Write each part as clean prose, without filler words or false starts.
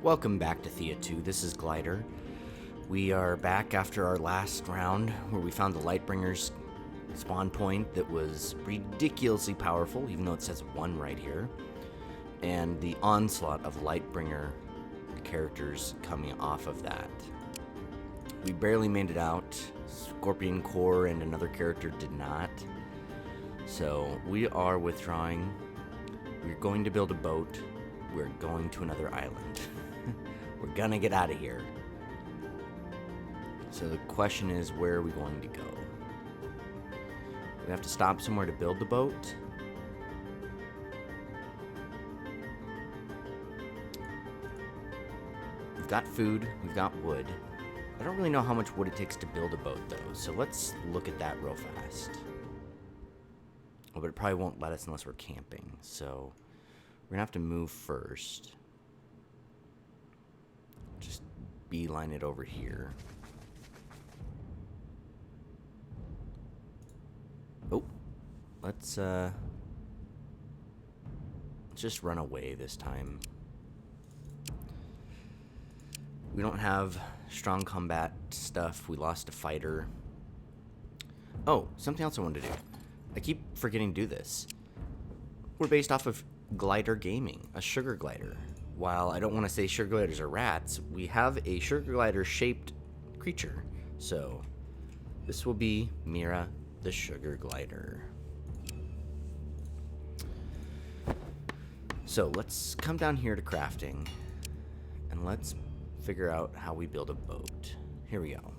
Welcome back to Thea 2. This is Glider. We are back after our last round where we found the Lightbringer's spawn point that was ridiculously powerful, even though it says 1 right here. And the onslaught of Lightbringer characters coming off of that. We barely made it out. Scorpion Core and another character did not. So we are withdrawing. We're going to build a boat. We're going to another island. We're gonna get out of here. So the question is, where are we going to go? We have to stop somewhere to build the boat. We've got food, we've got wood. I don't really know how much wood it takes to build a boat though, so let's look at that real fast. Oh, but it probably won't let us unless we're camping, so we're gonna have to move first. Just beeline it over here. Oh, let's just run away this time. We don't have strong combat stuff. We lost a fighter. Oh, something else I wanted to do. I keep forgetting to do this. We're based off of Glider Gaming, a sugar glider. While I don't want to say sugar gliders are rats, we have a sugar glider shaped creature. So this will be Mira the sugar glider. So let's come down here to crafting and let's figure out how we build a boat. Here we go.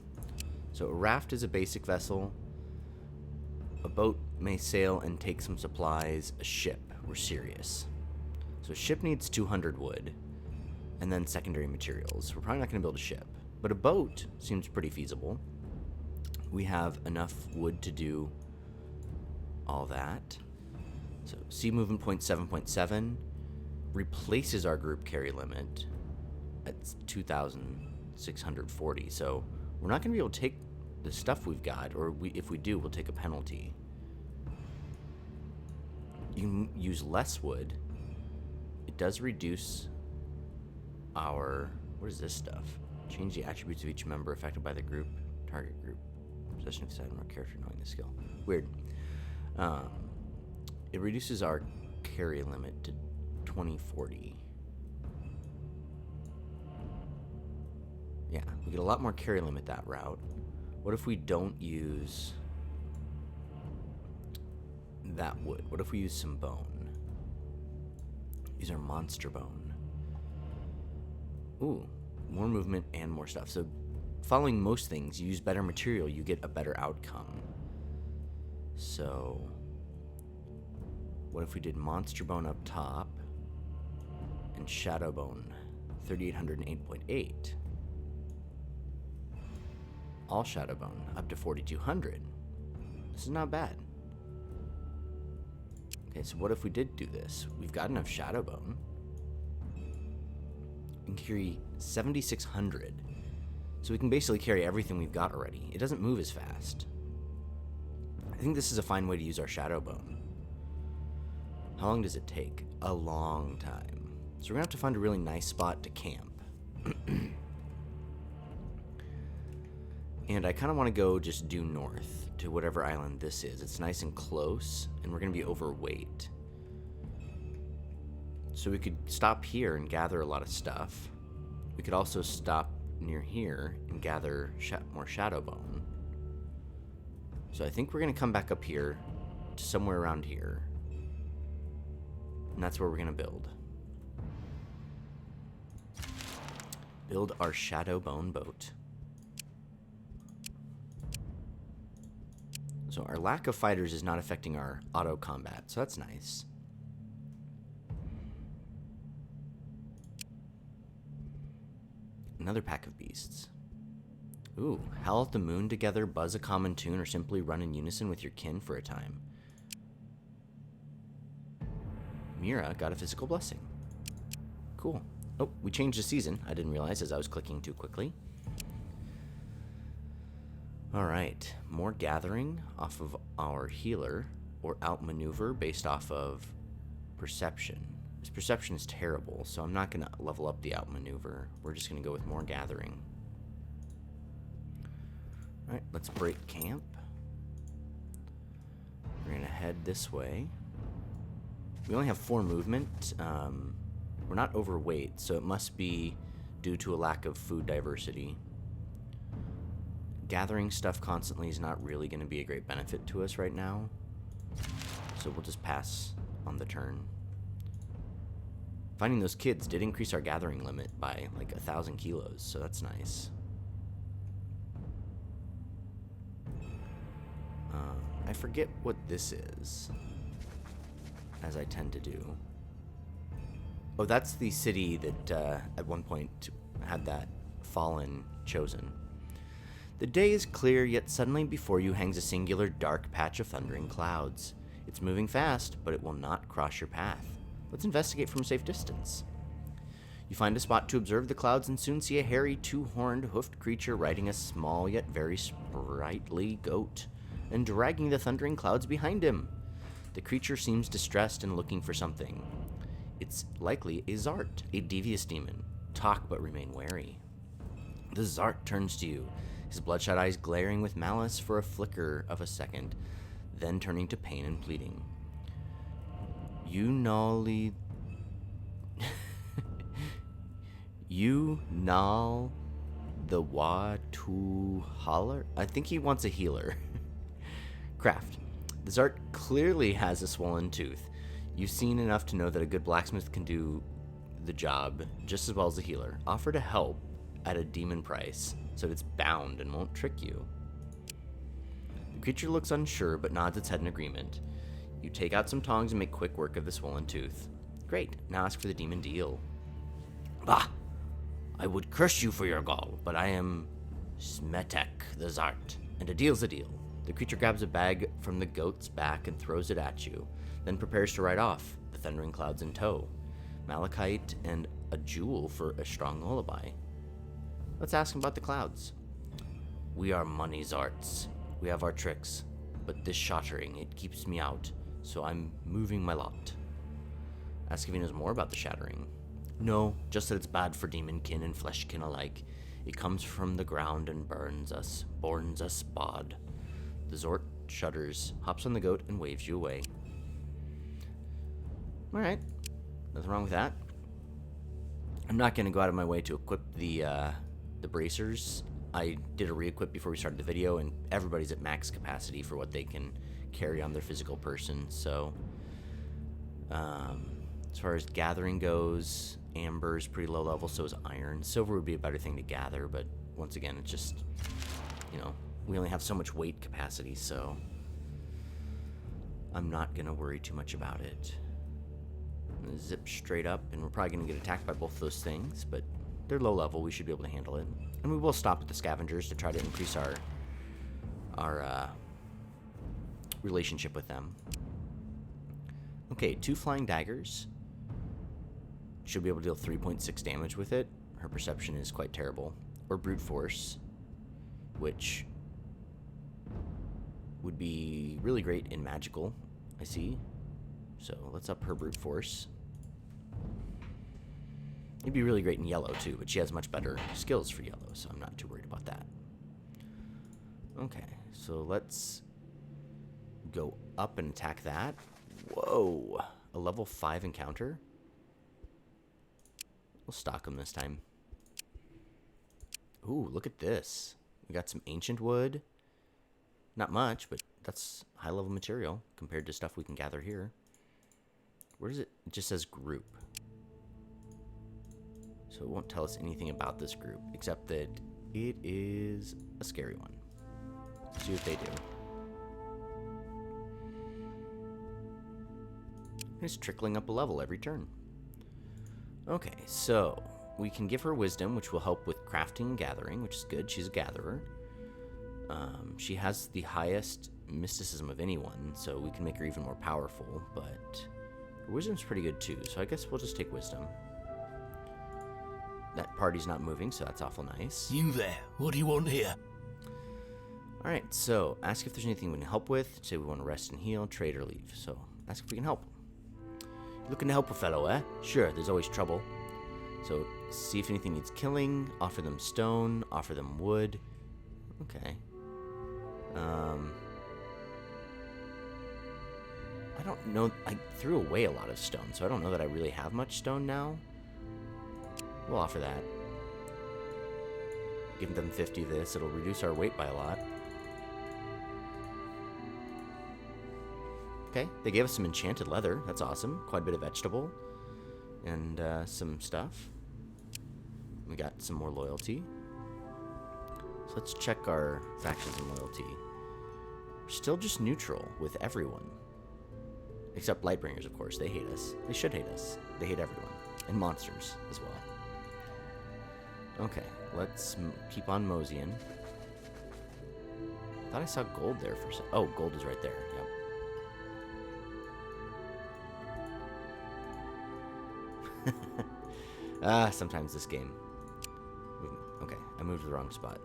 So a raft is a basic vessel. A boat may sail and take some supplies. A ship, we're serious. So a ship needs 200 wood, and then secondary materials. We're probably not going to build a ship, but a boat seems pretty feasible. We have enough wood to do all that. So sea movement point 7.7 replaces our group carry limit at 2,640. So we're not going to be able to take the stuff we've got, or if we do, we'll take a penalty. You can use less wood. It does reduce our... What is this stuff? Change the attributes of each member affected by the group, target group. Possession of side more character knowing the skill. Weird. It reduces our carry limit to 2040. Yeah, we get a lot more carry limit that route. What if we don't use that wood? What if we use some bone? Use our monster bone. Ooh, more movement and more stuff. So following most things, you use better material, you get a better outcome. So what if we did monster bone up top and shadow bone 3808.8? All shadow bone up to 4200. This is not bad. Okay, so what if we did do this? We've got enough shadow bone. We can carry 7600. So we can basically carry everything we've got already. It doesn't move as fast. I think this is a fine way to use our shadow bone. How long does it take? A long time. So we're gonna have to find a really nice spot to camp. And I kind of want to go just due north to whatever island this is. It's nice and close, and we're going to be overweight. So we could stop here and gather a lot of stuff. We could also stop near here and gather more shadow bone. So I think we're going to come back up here to somewhere around here. And that's where we're going to build. Build our shadow bone boat. So our lack of fighters is not affecting our auto combat, so that's nice. Another pack of beasts. Ooh, howl at the moon together, buzz a common tune, or simply run in unison with your kin for a time. Mira got a physical blessing. Cool. Oh, we changed the season. I didn't realize as I was clicking too quickly. Alright, more gathering off of our healer, or outmaneuver based off of perception. His perception is terrible, so I'm not going to level up the outmaneuver. We're just going to go with more gathering. Alright, let's break camp. We're going to head this way. We only have 4 movement. We're not overweight, so it must be due to a lack of food diversity. Gathering stuff constantly is not really going to be a great benefit to us right now. So we'll just pass on the turn. Finding those kids did increase our gathering limit by like 1,000 kilos, so that's nice. I forget what this is, as I tend to do. Oh, that's the city that at one point had that fallen chosen. The day is clear, yet suddenly before you hangs a singular dark patch of thundering clouds. It's moving fast, but it will not cross your path. Let's investigate from a safe distance. You find a spot to observe the clouds and soon see a hairy, 2-horned, hoofed creature riding a small yet very sprightly goat and dragging the thundering clouds behind him. The creature seems distressed and looking for something. It's likely a Zart, a devious demon. Talk but remain wary. The Zart turns to you, his bloodshot eyes glaring with malice for a flicker of a second, then turning to pain and pleading. You gnawly... You gnaw the wa to holler? I think he wants a healer. Craft. The Zart clearly has a swollen tooth. You've seen enough to know that a good blacksmith can do the job just as well as a healer. Offer to help at a demon price, so it's bound and won't trick you. The creature looks unsure, but nods its head in agreement. You take out some tongs and make quick work of the swollen tooth. Great, now ask for the demon deal. Bah! I would curse you for your gall, but I am Smetek the Zart, and a deal's a deal. The creature grabs a bag from the goat's back and throws it at you, then prepares to ride off, the thundering clouds in tow. Malachite and a jewel for a strong lullaby. Let's ask him about the clouds. We are money Zarts. We have our tricks, but this shattering, it keeps me out, so I'm moving my lot. Ask if he knows more about the shattering. No, just that it's bad for demonkin and fleshkin alike. It comes from the ground and burns us bod. The Zort shudders, hops on the goat, and waves you away. Alright, nothing wrong with that. I'm not going to go out of my way to equip the bracers. I did a re-equip before we started the video, and everybody's at max capacity for what they can carry on their physical person, so... as far as gathering goes, amber is pretty low level, so is iron. Silver would be a better thing to gather, but once again, it's just, you know, we only have so much weight capacity, so I'm not going to worry too much about it. I'm going to zip straight up, and we're probably going to get attacked by both those things, but they're low level. We should be able to handle it. And we will stop at the scavengers to try to increase our relationship with them. Okay, 2 flying daggers. Should be able to deal 3.6 damage with it. Her perception is quite terrible. Or brute force, which would be really great in magical, I see. So let's up her brute force. It'd be really great in yellow too, but she has much better skills for yellow, so I'm not too worried about that. Okay, so let's go up and attack that. Whoa, a level 5 encounter? We'll stock him this time. Ooh, look at this. We got some ancient wood. Not much, but that's high-level material compared to stuff we can gather here. Where does it? It just says group. So it won't tell us anything about this group, except that it is a scary one. Let's see what they do. It's trickling up a level every turn. Okay, so we can give her wisdom, which will help with crafting and gathering, which is good. She's a gatherer. She has the highest mysticism of anyone, so we can make her even more powerful, but her wisdom's pretty good too, so I guess we'll just take wisdom. That party's not moving, so that's awful nice. You there, what do you want here? Alright, so ask if there's anything we can help with. Say we want to rest and heal, trade, or leave. So ask if we can help. Looking to help a fellow, eh? Sure, there's always trouble. So, see if anything needs killing, offer them stone, offer them wood. Okay. I don't know, I threw away a lot of stone, so I don't know that I really have much stone now. We'll offer that. Give them 50 of this, it'll reduce our weight by a lot. Okay, they gave us some enchanted leather, that's awesome. Quite a bit of vegetable. And some stuff. We got some more loyalty. So let's check our factions and loyalty. We're still just neutral with everyone. Except lightbringers, of course. They hate us. They should hate us. They hate everyone. And monsters as well. Okay, let's keep on moseying. Thought I saw gold there for some. Oh, gold is right there. Yep. Sometimes this game. Okay, I moved to the wrong spot.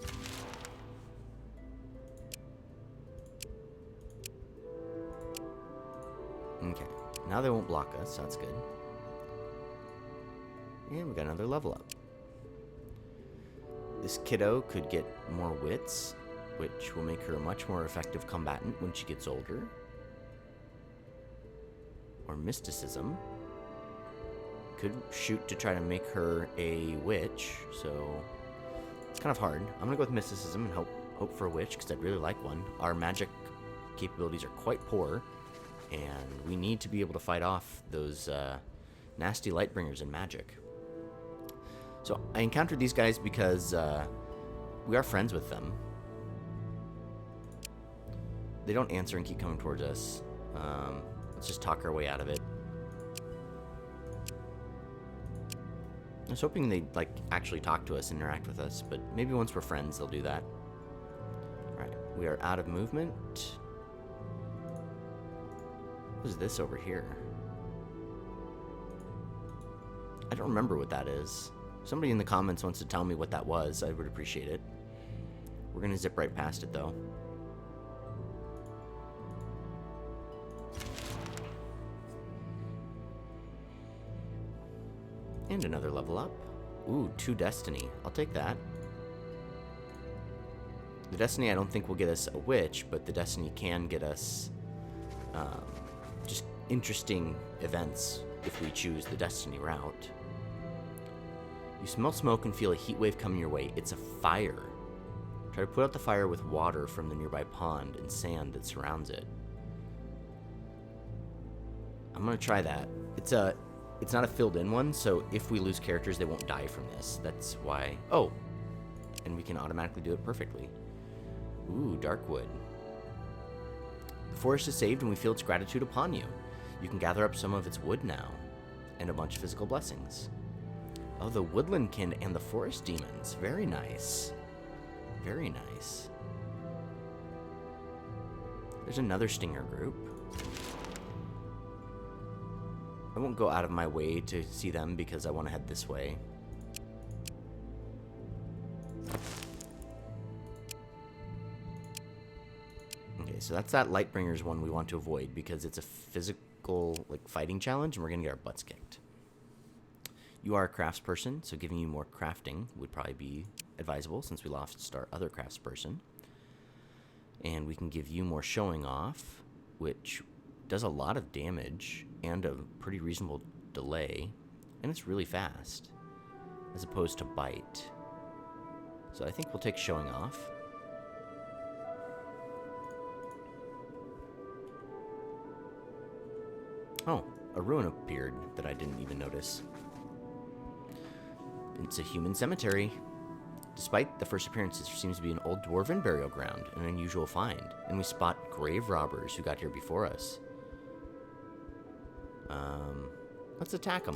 Okay, now they won't block us, so that's good. And we got another level up. This kiddo could get more wits, which will make her a much more effective combatant when she gets older. Or mysticism. Could shoot to try to make her a witch, so it's kind of hard. I'm gonna go with mysticism and hope for a witch, because I'd really like one. Our magic capabilities are quite poor, and we need to be able to fight off those nasty lightbringers in magic. So I encountered these guys because we are friends with them. They don't answer and keep coming towards us. Let's just talk our way out of it. I was hoping they'd actually talk to us, interact with us, but maybe once we're friends they'll do that. Alright, we are out of movement. What is this over here? I don't remember what that is. Somebody in the comments wants to tell me what that was. I would appreciate it. We're gonna zip right past it though. And another level up. Ooh, 2 destiny. I'll take that. The destiny I don't think will get us a witch, but the destiny can get us just interesting events if we choose the destiny route. You smell smoke and feel a heat wave coming your way. It's a fire. Try to put out the fire with water from the nearby pond and sand that surrounds it. I'm gonna try that. It's not a filled-in one, so if we lose characters, they won't die from this. That's why... Oh! And we can automatically do it perfectly. Ooh, Darkwood. The forest is saved and we feel its gratitude upon you. You can gather up some of its wood now. And a bunch of physical blessings. Oh, the woodland kin and the forest demons. Very nice. Very nice. There's another stinger group. I won't go out of my way to see them because I want to head this way. Okay, so that's that Lightbringers one we want to avoid because it's a physical fighting challenge and we're going to get our butts kicked. You are a craftsperson, so giving you more crafting would probably be advisable since we lost our other craftsperson. And we can give you more showing off, which does a lot of damage and a pretty reasonable delay, and it's really fast as opposed to bite. So I think we'll take showing off. Oh, a ruin appeared that I didn't even notice. It's a human cemetery. Despite the first appearance, there seems to be an old dwarven burial ground, an unusual find, and we spot grave robbers who got here before us. Let's attack them.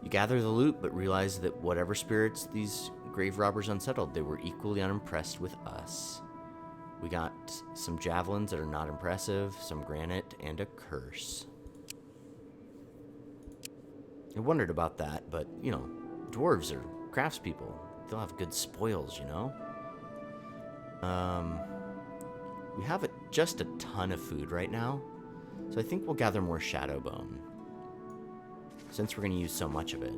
You gather the loot, but realize that whatever spirits these grave robbers unsettled, they were equally unimpressed with us. We got some javelins that are not impressive, some granite, and a curse. I wondered about that, but, you know, dwarves are craftspeople. They'll have good spoils, you know? We have a just a ton of food right now, so I think we'll gather more shadow bone, since we're going to use so much of it.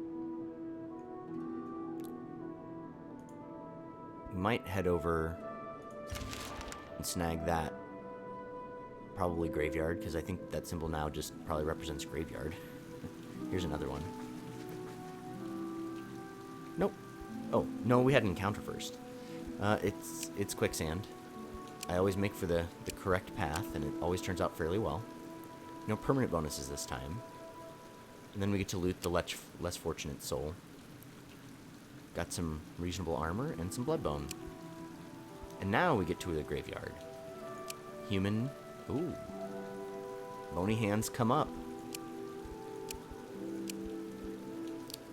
We might head over and snag that, probably graveyard, because I think that symbol now just probably represents graveyard. Here's another one. Nope. Oh, no, we had an encounter first. It's quicksand. I always make for the correct path, and it always turns out fairly well. No permanent bonuses this time. And then we get to loot the less fortunate soul. Got some reasonable armor and some blood bone. And now we get to the graveyard. Human. Ooh. Bony hands come up.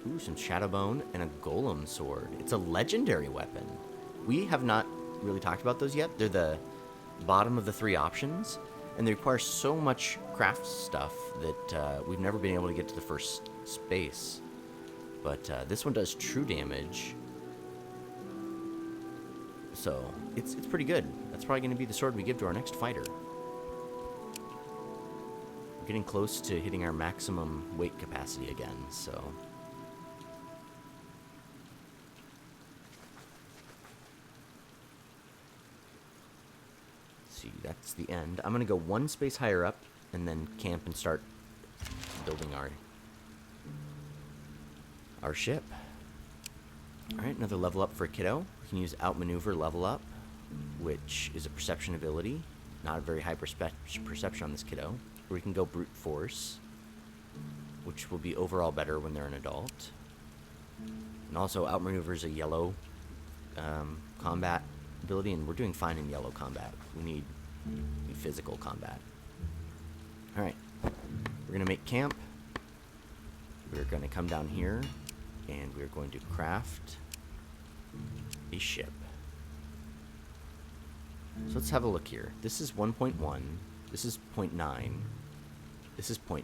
Ooh, some shadow bone and a golem sword. It's a legendary weapon. We have not really talked about those yet. They're the bottom of the 3 options, and they require so much craft stuff that we've never been able to get to the first space. But this one does true damage, so it's pretty good. That's probably going to be the sword we give to our next fighter. We're getting close to hitting our maximum weight capacity again, so... That's the end. I'm going to go 1 space higher up and then camp and start building our ship. Alright, another level up for a kiddo. We can use outmaneuver level up, which is a perception ability. Not a very high perception on this kiddo. Or we can go brute force, which will be overall better when they're an adult. And also outmaneuver is a yellow combat ability, and we're doing fine in yellow combat. We need physical combat. Alright, we're going to make camp. We're going to come down here, and we're going to craft a ship. So let's have a look here. This is 1.1. This is 0.9. This is 0.9.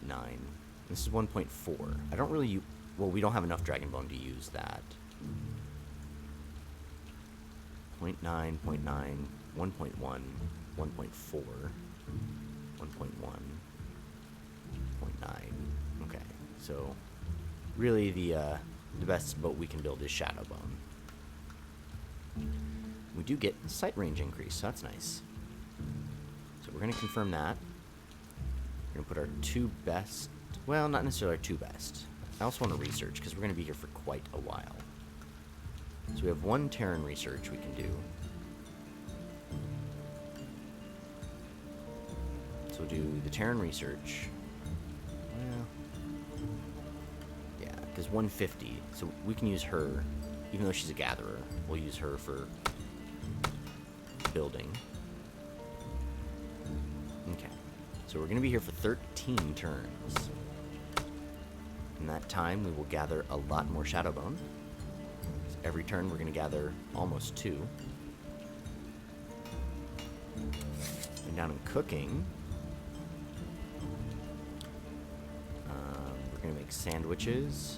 This is 1.4. I don't really... Well, we don't have enough dragon bone to use that. 0.9, 0.9, 1.1, 1.4, 1.1, 0.9. Okay, so really the best boat we can build is shadow bone. We do get sight range increase, so that's nice. So we're going to confirm that. We're going to put our 2 best... Well, not necessarily our 2 best. I also want to research, because we're going to be here for quite a while. So we have 1 Terran research we can do. So we'll do the Terran research. Well, yeah, because 150. So we can use her, even though she's a gatherer. We'll use her for building. Okay. So we're going to be here for 13 turns. In that time, we will gather a lot more shadow bone. Every turn, we're going to gather almost 2. And down in cooking, we're going to make sandwiches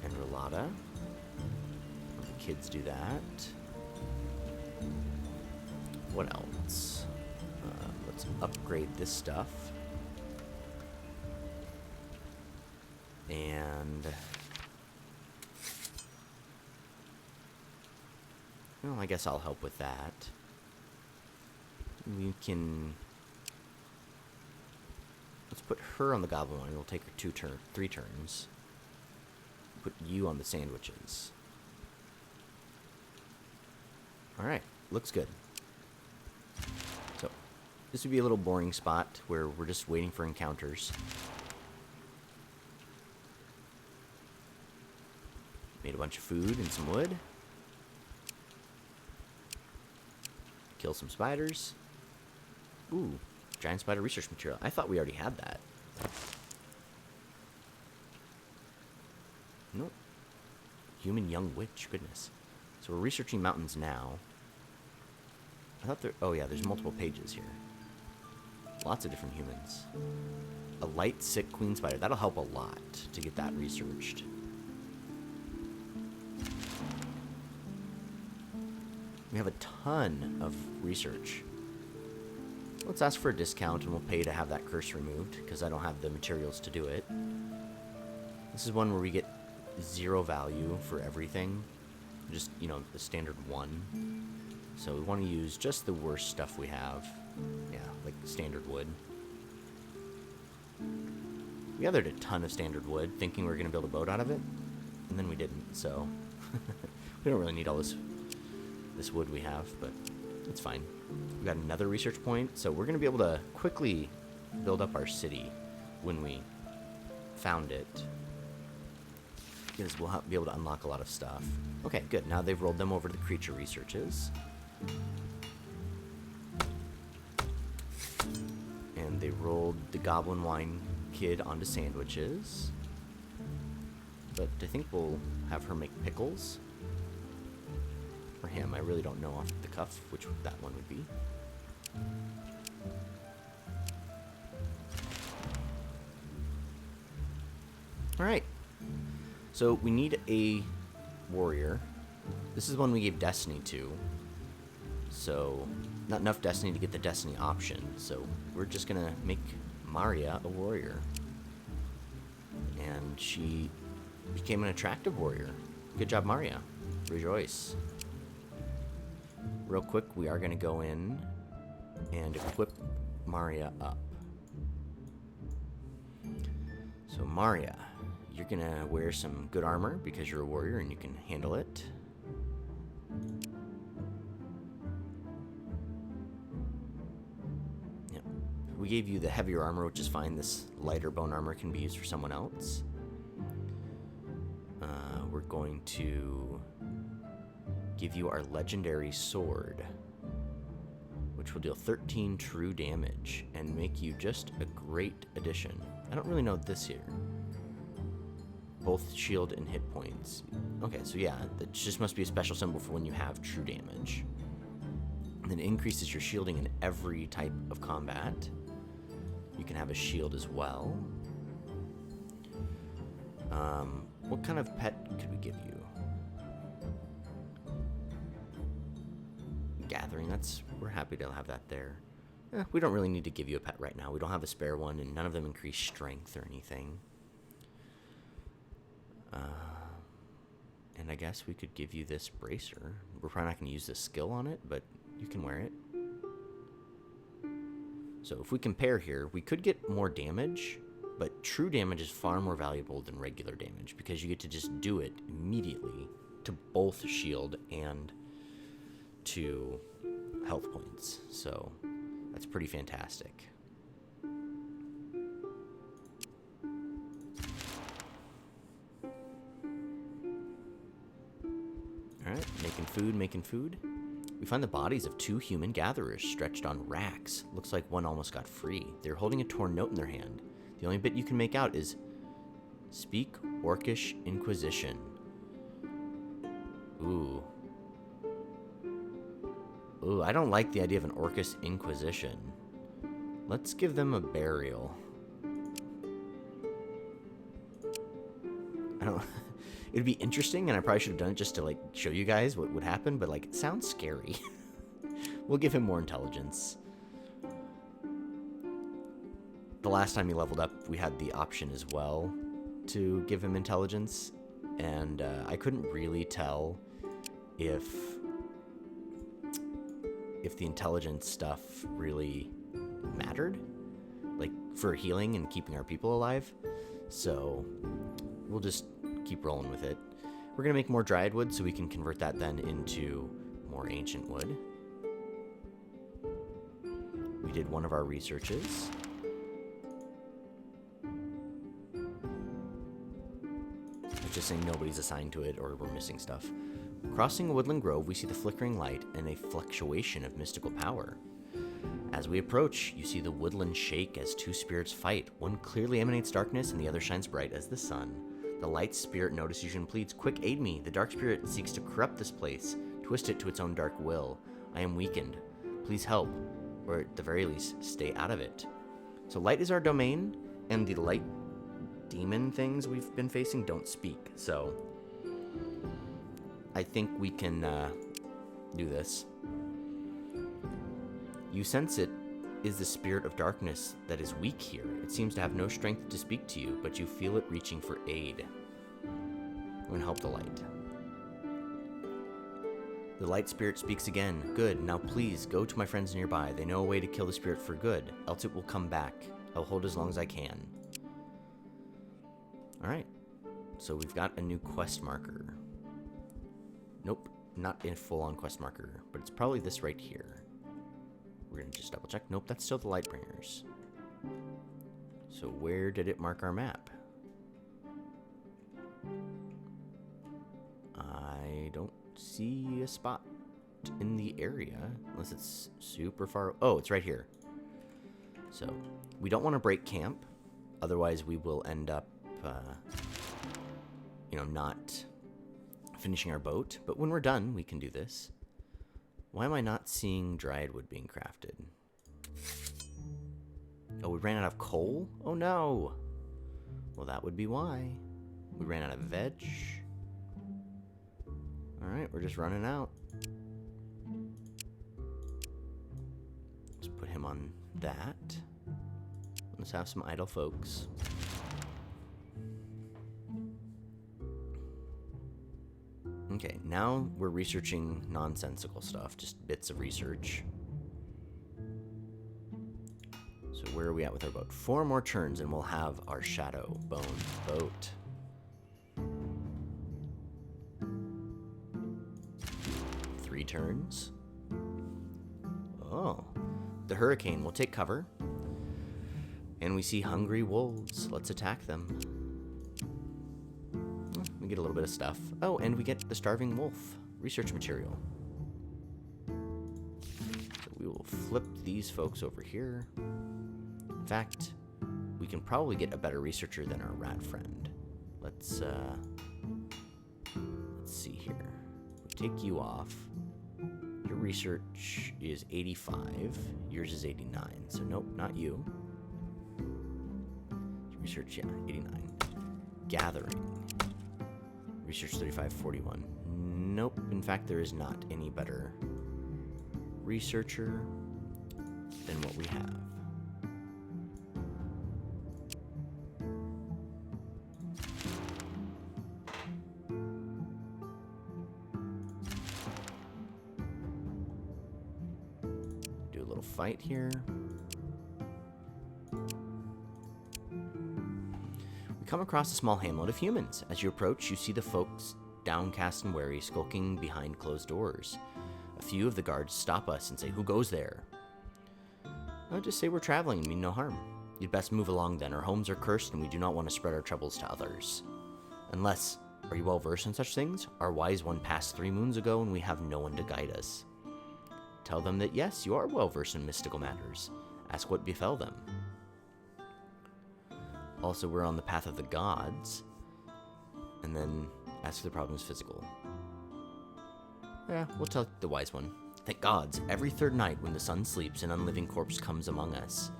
and roulada. The kids do that. What else? Let's upgrade this stuff. And... well, I guess I'll help with that. We can... let's put her on the goblin one. It'll take her 3 turns. Put you on the sandwiches. Alright, looks good. So, this would be a little boring spot where we're just waiting for encounters. Made a bunch of food and some wood. Kill some spiders. Ooh, giant spider research material. I thought we already had that. Nope. Human young witch, goodness. So we're researching mountains now. I thought there... oh yeah, there's multiple pages here. Lots of different humans. A light, sick queen spider. That'll help a lot to get that researched. We have a ton of research. Let's ask for a discount and we'll pay to have that curse removed because I don't have the materials to do it. This is one where we get 0 value for everything. Just, you know, the standard 1. So we want to use just the worst stuff we have. Yeah, like standard wood. We gathered a ton of standard wood, thinking we were going to build a boat out of it, and then we didn't, so we don't really need all this wood we have, but it's fine. We got another research point, so we're going to be able to quickly build up our city when we found it, because we'll be able to unlock a lot of stuff. Okay, good. Now they've rolled them over to the creature researches. And they rolled the goblin wine kid onto sandwiches. But I think we'll have her make pickles. For him, I really don't know off the cuff which that one would be. Alright. So we need a warrior. This is one we gave Destiny to. So, not enough Destiny to get the Destiny option. So, we're just gonna make Maria a warrior. And she became an attractive warrior. Good job, Maria. Rejoice. Real quick, we are gonna go in and equip Maria up. So, Maria, you're gonna wear some good armor because you're a warrior and you can handle it. We gave you the heavier armor, which is fine. This lighter bone armor can be used for someone else. We're going to give you our legendary sword, which will deal 13 true damage and make you just a great addition. I don't really know this here. Both shield and hit points. Okay, so yeah, that just must be a special symbol for when you have true damage. And then increases your shielding in every type of combat. You can have a shield as well. What kind of pet could we give you? Gathering, we're happy to have that there. We don't really need to give you a pet right now. We don't have a spare one, and none of them increase strength or anything. And I guess we could give you this bracer. We're probably not going to use this skill on it, but you can wear it. So if we compare here, we could get more damage, but true damage is far more valuable than regular damage because you get to just do it immediately to both shield and to health points. So that's pretty fantastic. Alright, making food. We find the bodies of 2 human gatherers stretched on racks. Looks like one almost got free. They're holding a torn note in their hand. The only bit you can make out is Speak Orcish Inquisition. Ooh, I don't like the idea of an Orcish Inquisition. Let's give them a burial. I don't... It'd be interesting, and I probably should have done it just to, like, show you guys what would happen, but, like, it sounds scary. We'll give him more intelligence. The last time he leveled up, we had the option as well to give him intelligence, and I couldn't really tell if the intelligence stuff really mattered, like, for healing and keeping our people alive. So we'll just keep rolling with it. We're gonna make more dryad wood so we can convert that then into more ancient wood. We did one of our researches. It's just saying nobody's assigned to it or we're missing stuff. Crossing a woodland grove, we see the flickering light and a fluctuation of mystical power. As we approach, you see the woodland shake as 2 spirits fight. One clearly emanates darkness and the other shines bright as the sun. The light spirit notices you and pleads, "Quick, aid me. The dark spirit seeks to corrupt this place, twist it to its own dark will. I am weakened. Please help, or at the very least, stay out of it." So light is our domain, and the light demon things we've been facing don't speak. So I think we can do this. You sense it is the spirit of darkness that is weak here. It seems to have no strength to speak to you, but you feel it reaching for aid. I'm going to help the light. The light spirit speaks again. Good. Now please go to my friends nearby. They know a way to kill the spirit for good, else it will come back. I'll hold as long as I can. Alright. So we've got a new quest marker. Nope. Not a full-on quest marker, but it's probably this right here. We're going to just double check. Nope, that's still the lightbringers. So where did it mark our map? I don't see a spot in the area, unless it's super far. Oh, it's right here. So we don't want to break camp, otherwise we will end up, not finishing our boat. But when we're done, we can do this. Why am I not seeing dryad wood being crafted? Oh, we ran out of coal? Oh no! Well, that would be why. We ran out of veg. Alright, we're just running out. Let's put him on that. Let's have some idle folks. Okay, now we're researching nonsensical stuff, just bits of research. So where are we at with our boat? 4 more turns and we'll have our shadow bone boat. Three turns. Oh, the hurricane will take cover. And we see hungry wolves. Let's attack them. We get a little bit of stuff. Oh, and we get the starving wolf research material. So we will flip these folks over here. In fact, we can probably get a better researcher than our rat friend. Let's see here. We take you off. Your research is 85. Yours is 89. So nope, not you. Research, yeah, 89. Gathering. Research 3541. Nope, in fact there is not any better researcher than what we have. Do a little fight here. Come across a small hamlet of humans. As you approach, you see the folks downcast and wary, skulking behind closed doors. A few of the guards stop us and say, "Who goes there?" I'll just say we're traveling and mean no harm. You'd best move along then. Our homes are cursed and we do not want to spread our troubles to others. Unless, are you well versed in such things? Our wise one passed 3 moons ago and we have no one to guide us. Tell them that yes, you are well versed in mystical matters. Ask what befell them. Also, we're on the path of the gods. And then ask if the problem is physical. Yeah, we'll tell the wise one. Thank gods, every 3rd night when the sun sleeps, an unliving corpse comes among us.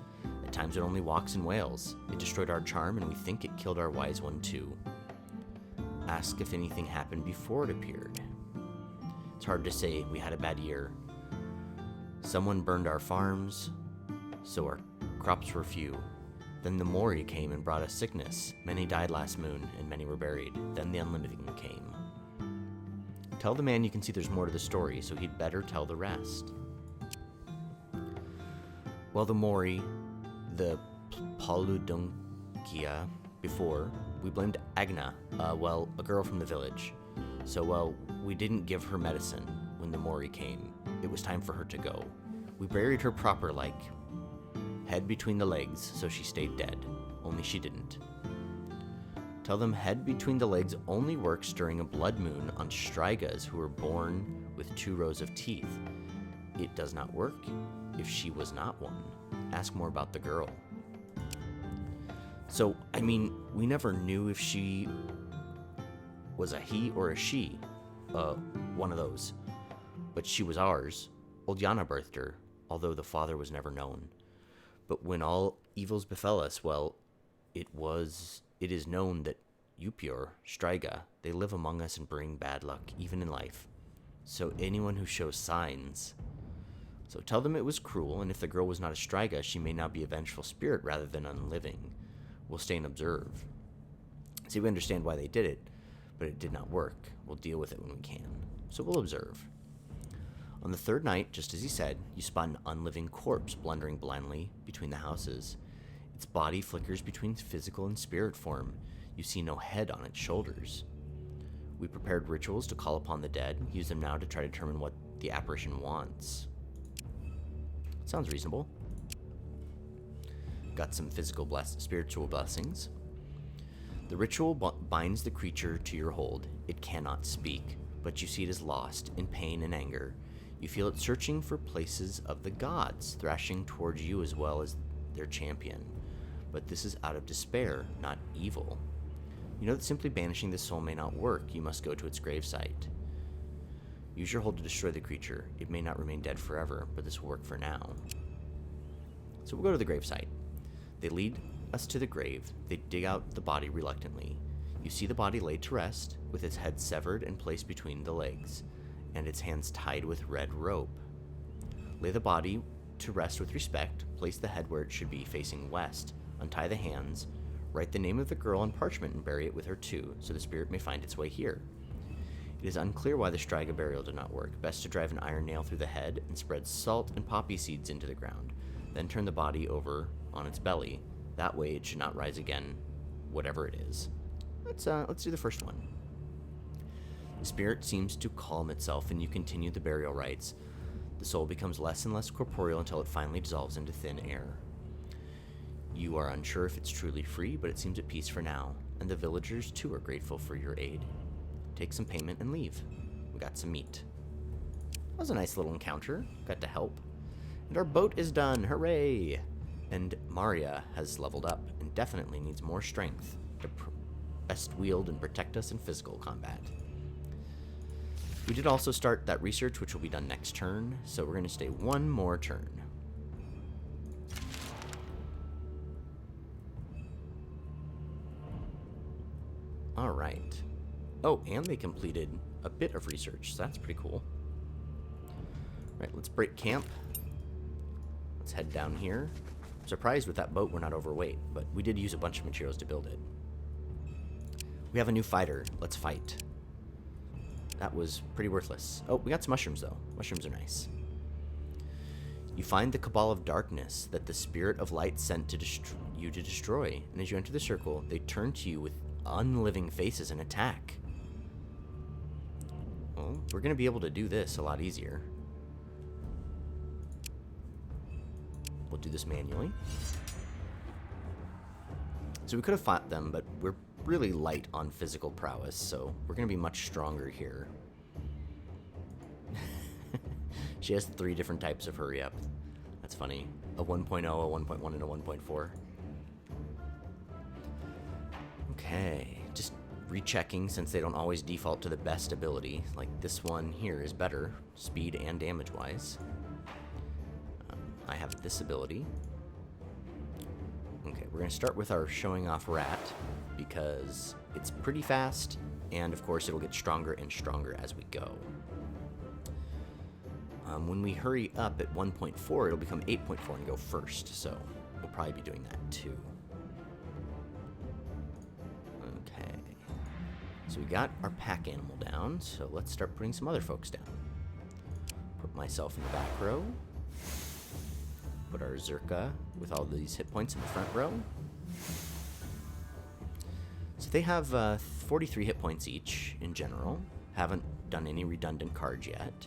At times it only walks and wails. It destroyed our charm, and we think it killed our wise one too. Ask if anything happened before it appeared. It's hard to say, we had a bad year. Someone burned our farms, so our crops were few. Then the Mori came and brought us sickness. Many died last moon, and many were buried. Then the unliving came. Tell the man you can see there's more to the story, so he'd better tell the rest. Well, the Mori, the Paludunkia, before, we blamed Agna, a girl from the village. So, we didn't give her medicine when the Mori came. It was time for her to go. We buried her proper like... head between the legs, so she stayed dead. Only she didn't. Tell them head between the legs only works during a blood moon on Strigas who were born with 2 rows of teeth. It does not work if she was not one. Ask more about the girl. So, I mean, we never knew if she was a he or a she. One of those. But she was ours. Old Yana birthed her, although the father was never known. But when all evils befell us, well, it is known that Upur, Striga, they live among us and bring bad luck, even in life. So anyone who shows signs, So tell them it was cruel, and if the girl was not a Striga, she may now be a vengeful spirit rather than unliving. We'll stay and observe. See, we understand why they did it, but it did not work. We'll deal with it when we can. So we'll observe. On the third night, just as he said, you spot an unliving corpse blundering blindly between the houses. Its body flickers between physical and spirit form. You see no head on its shoulders. We prepared rituals to call upon the dead. Use them now to try to determine what the apparition wants. Sounds reasonable. Got some spiritual blessings. The ritual binds the creature to your hold. It cannot speak, but you see it is lost in pain and anger. You feel it searching for places of the gods, thrashing towards you as well as their champion. But this is out of despair, not evil. You know that simply banishing this soul may not work. You must go to its gravesite. Use your hold to destroy the creature. It may not remain dead forever, but this will work for now. So we'll go to the gravesite. They lead us to the grave. They dig out the body reluctantly. You see the body laid to rest, with its head severed and placed between the legs, and its hands tied with red rope. Lay the body to rest with respect. Place the head where it should be, facing west. Untie the hands. Write the name of the girl on parchment and bury it with her too, so the spirit may find its way here. It is unclear why the Striga burial did not work. Best to drive an iron nail through the head and spread salt and poppy seeds into the ground. Then turn the body over on its belly. That way it should not rise again, whatever it is. Let's do the first one. The spirit seems to calm itself, and you continue the burial rites. The soul becomes less and less corporeal until it finally dissolves into thin air. You are unsure if it's truly free, but it seems at peace for now, and the villagers too are grateful for your aid. Take some payment and leave. We got some meat. That was a nice little encounter. Got to help. And our boat is done. Hooray! And Maria has leveled up and definitely needs more strength to best wield and protect us in physical combat. We did also start that research, which will be done next turn, so we're going to stay one more turn. All right. Oh, and they completed a bit of research, so that's pretty cool. All right, let's break camp. Let's head down here. I'm surprised with that boat we're not overweight, but we did use a bunch of materials to build it. We have a new fighter. Let's fight. That was pretty worthless. Oh, we got some mushrooms, though. Mushrooms are nice. You find the Cabal of Darkness that the Spirit of Light sent to you to destroy, and as you enter the circle, they turn to you with unliving faces and attack. Well, we're going to be able to do this a lot easier. We'll do this manually. So we could have fought them, but we're really light on physical prowess, so we're going to be much stronger here. She has 3 different types of hurry up. That's funny. A 1.0, a 1.1, and a 1.4. Okay, just rechecking since they don't always default to the best ability. Like this one here is better, speed and damage-wise. I have this ability. Okay, we're going to start with our showing off rat because it's pretty fast, and of course it'll get stronger and stronger as we go. When we hurry up at 1.4, it'll become 8.4 and go first, so we'll probably be doing that too. Okay, so we got our pack animal down, so let's start putting some other folks down. Put myself in the back row. Put our Zerka with all these hit points in the front row. So they have 43 hit points each in general. Haven't done any redundant cards yet.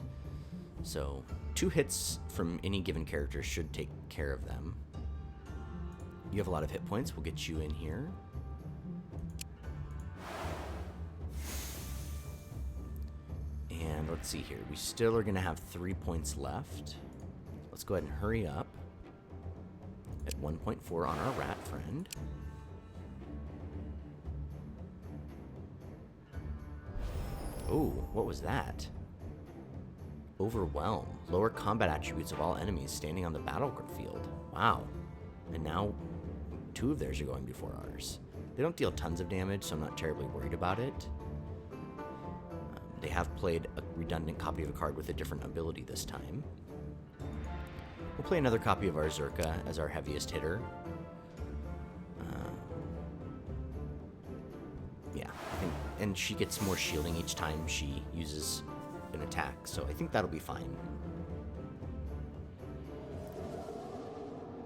So 2 hits from any given character should take care of them. You have a lot of hit points. We'll get you in here. And let's see here. We still are going to have 3 points left. Let's go ahead and hurry up at 1.4 on our rat friend. Oh, what was that? Overwhelm. Lower combat attributes of all enemies standing on the battlefield. Wow. And now 2 of theirs are going before ours. They don't deal tons of damage, so I'm not terribly worried about it. They have played a redundant copy of a card with a different ability this time. We'll play another copy of our Zerka as our heaviest hitter. Yeah, I think, and she gets more shielding each time she uses an attack, so I think that'll be fine.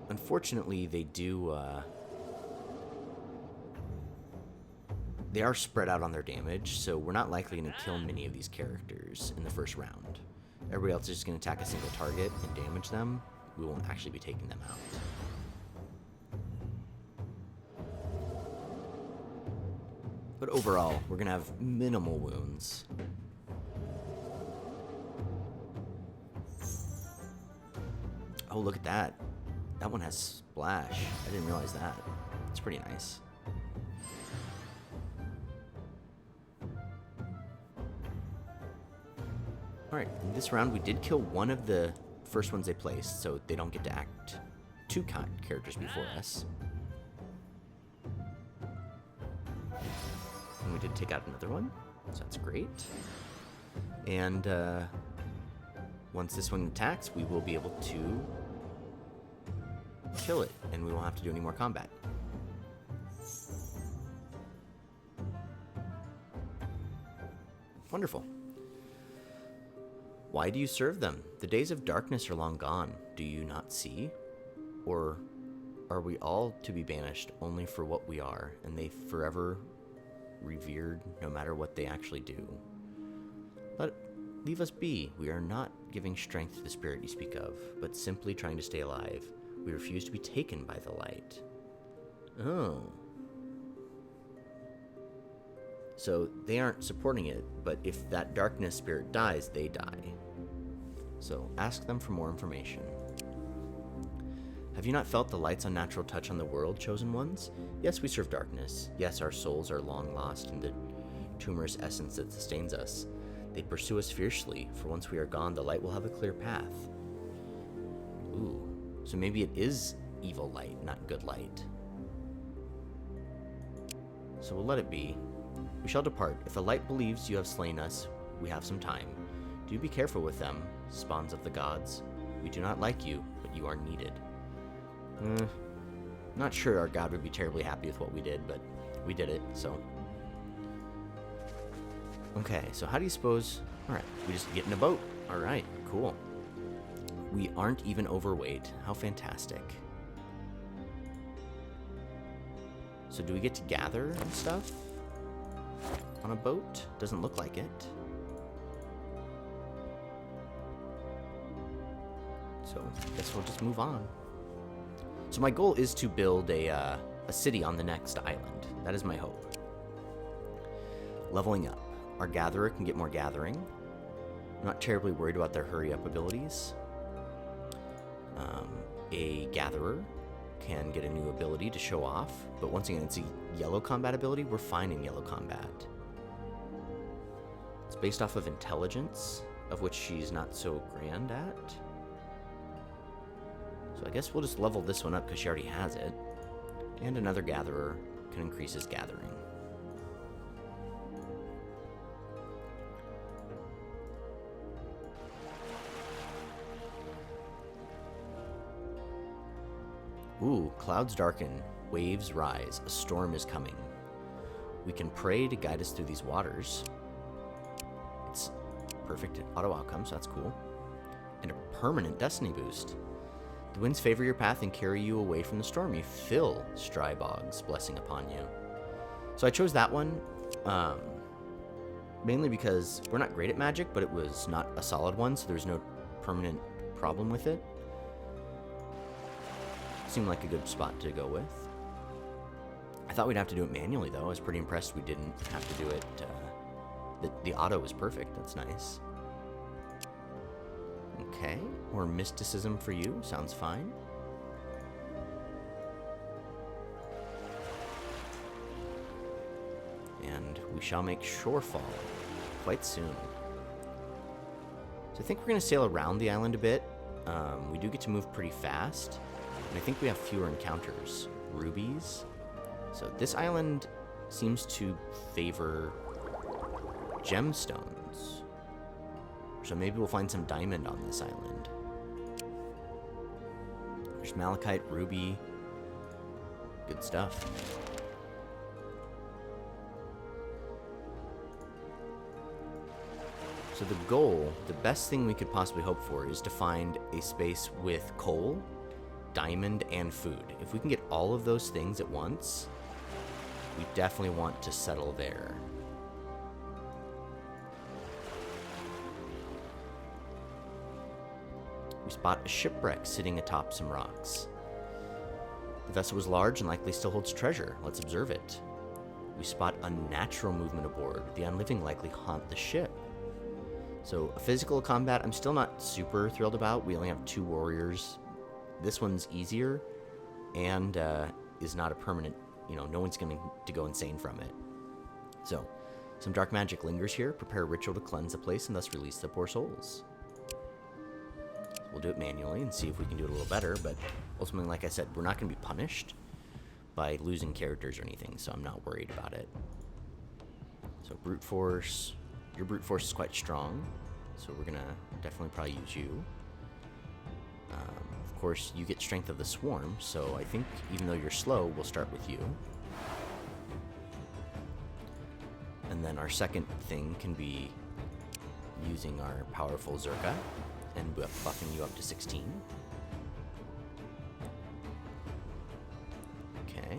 Unfortunately, they are spread out on their damage, so we're not likely going to kill many of these characters in the first round. Everybody else is just going to attack a single target and damage them. We won't actually be taking them out. But overall, we're going to have minimal wounds. Oh, look at that. That one has splash. I didn't realize that. It's pretty nice. Alright, in this round we did kill one of the first ones they placed, so they don't get to act two characters before us. And we did take out another one, so that's great. And once this one attacks, we will be able to kill it, and we won't have to do any more combat. Wonderful. Why do you serve them? The days of darkness are long gone. Do you not see? Or are we all to be banished only for what we are, and they forever revered no matter what they actually do? Leave us be. We are not giving strength to the spirit you speak of, but simply trying to stay alive. We refuse to be taken by the light. Oh. So they aren't supporting it, but if that darkness spirit dies, they die. So ask them for more information. Have you not felt the light's unnatural touch on the world, chosen ones? Yes, we serve darkness. Yes, our souls are long lost in the tumorous essence that sustains us. They pursue us fiercely, for once we are gone, the light will have a clear path. Ooh, so maybe it is evil light, not good light. So we'll let it be. We shall depart. If the light believes you have slain us, we have some time. Do be careful with them, spawns of the gods. We do not like you, but you are needed. Not sure our god would be terribly happy with what we did, but we did it, so. Okay, so how do you suppose... Alright, we just get in a boat. Alright, cool. We aren't even overweight. How fantastic. So do we get to gather and stuff on a boat? Doesn't look like it. So I guess we'll just move on. So my goal is to build a city on the next island. That is my hope. Leveling up. Our gatherer can get more gathering. I'm not terribly worried about their hurry up abilities. A gatherer can get a new ability to show off, but once again, it's a yellow combat ability. We're fine in yellow combat. It's based off of intelligence, of which she's not so grand at. So I guess we'll just level this one up because she already has it. And another gatherer can increase his gathering. Ooh, clouds darken, waves rise, a storm is coming. We can pray to guide us through these waters. It's perfect auto outcome, so that's cool. And a permanent destiny boost. The winds favor your path and carry you away from the storm. You fill Strybog's blessing upon you. So I chose that one, mainly because we're not great at magic, but it was not a solid one, so there's no permanent problem with it. Seemed like a good spot to go with. I thought we'd have to do it manually, though. I was pretty impressed we didn't have to do it. The auto was perfect. That's nice. Okay, or mysticism for you. Sounds fine. And we shall make shorefall quite soon. So I think we're going to sail around the island a bit. We do get to move pretty fast. And I think we have fewer encounters. Rubies. So this island seems to favor gemstones. So maybe we'll find some diamond on this island. There's malachite, ruby. Good stuff. So the goal, the best thing we could possibly hope for, is to find a space with coal, diamond, and food. If we can get all of those things at once, we definitely want to settle there. We spot a shipwreck sitting atop some rocks. The vessel was large and likely still holds treasure. Let's observe it. We spot unnatural movement aboard. The unliving likely haunt the ship. So, a physical combat I'm still not super thrilled about. We only have 2 warriors. This one's easier and is not a permanent, no one's going to go insane from it. So, some dark magic lingers here. Prepare a ritual to cleanse the place and thus release the poor souls. We'll do it manually and see if we can do it a little better, but ultimately, like I said, we're not going to be punished by losing characters or anything, so I'm not worried about it. So, brute force. Your brute force is quite strong, so we're going to definitely probably use you. Of course, you get strength of the swarm, so I think even though you're slow, we'll start with you. And then our second thing can be using our powerful Zerka and buffing you up to 16. Okay.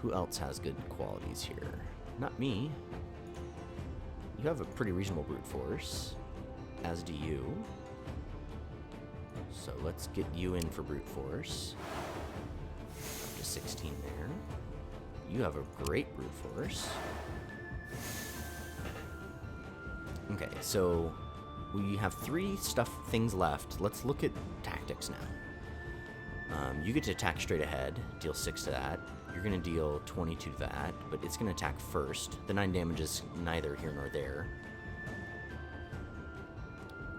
Who else has good qualities here? Not me. You have a pretty reasonable brute force, as do you. So let's get you in for brute force. Up to 16 there. You have a great brute force. Okay, so we have 3 things left. Let's look at tactics now. You get to attack straight ahead, deal 6 to that. You're going to deal 22 to that, but it's going to attack first. The 9 damage is neither here nor there.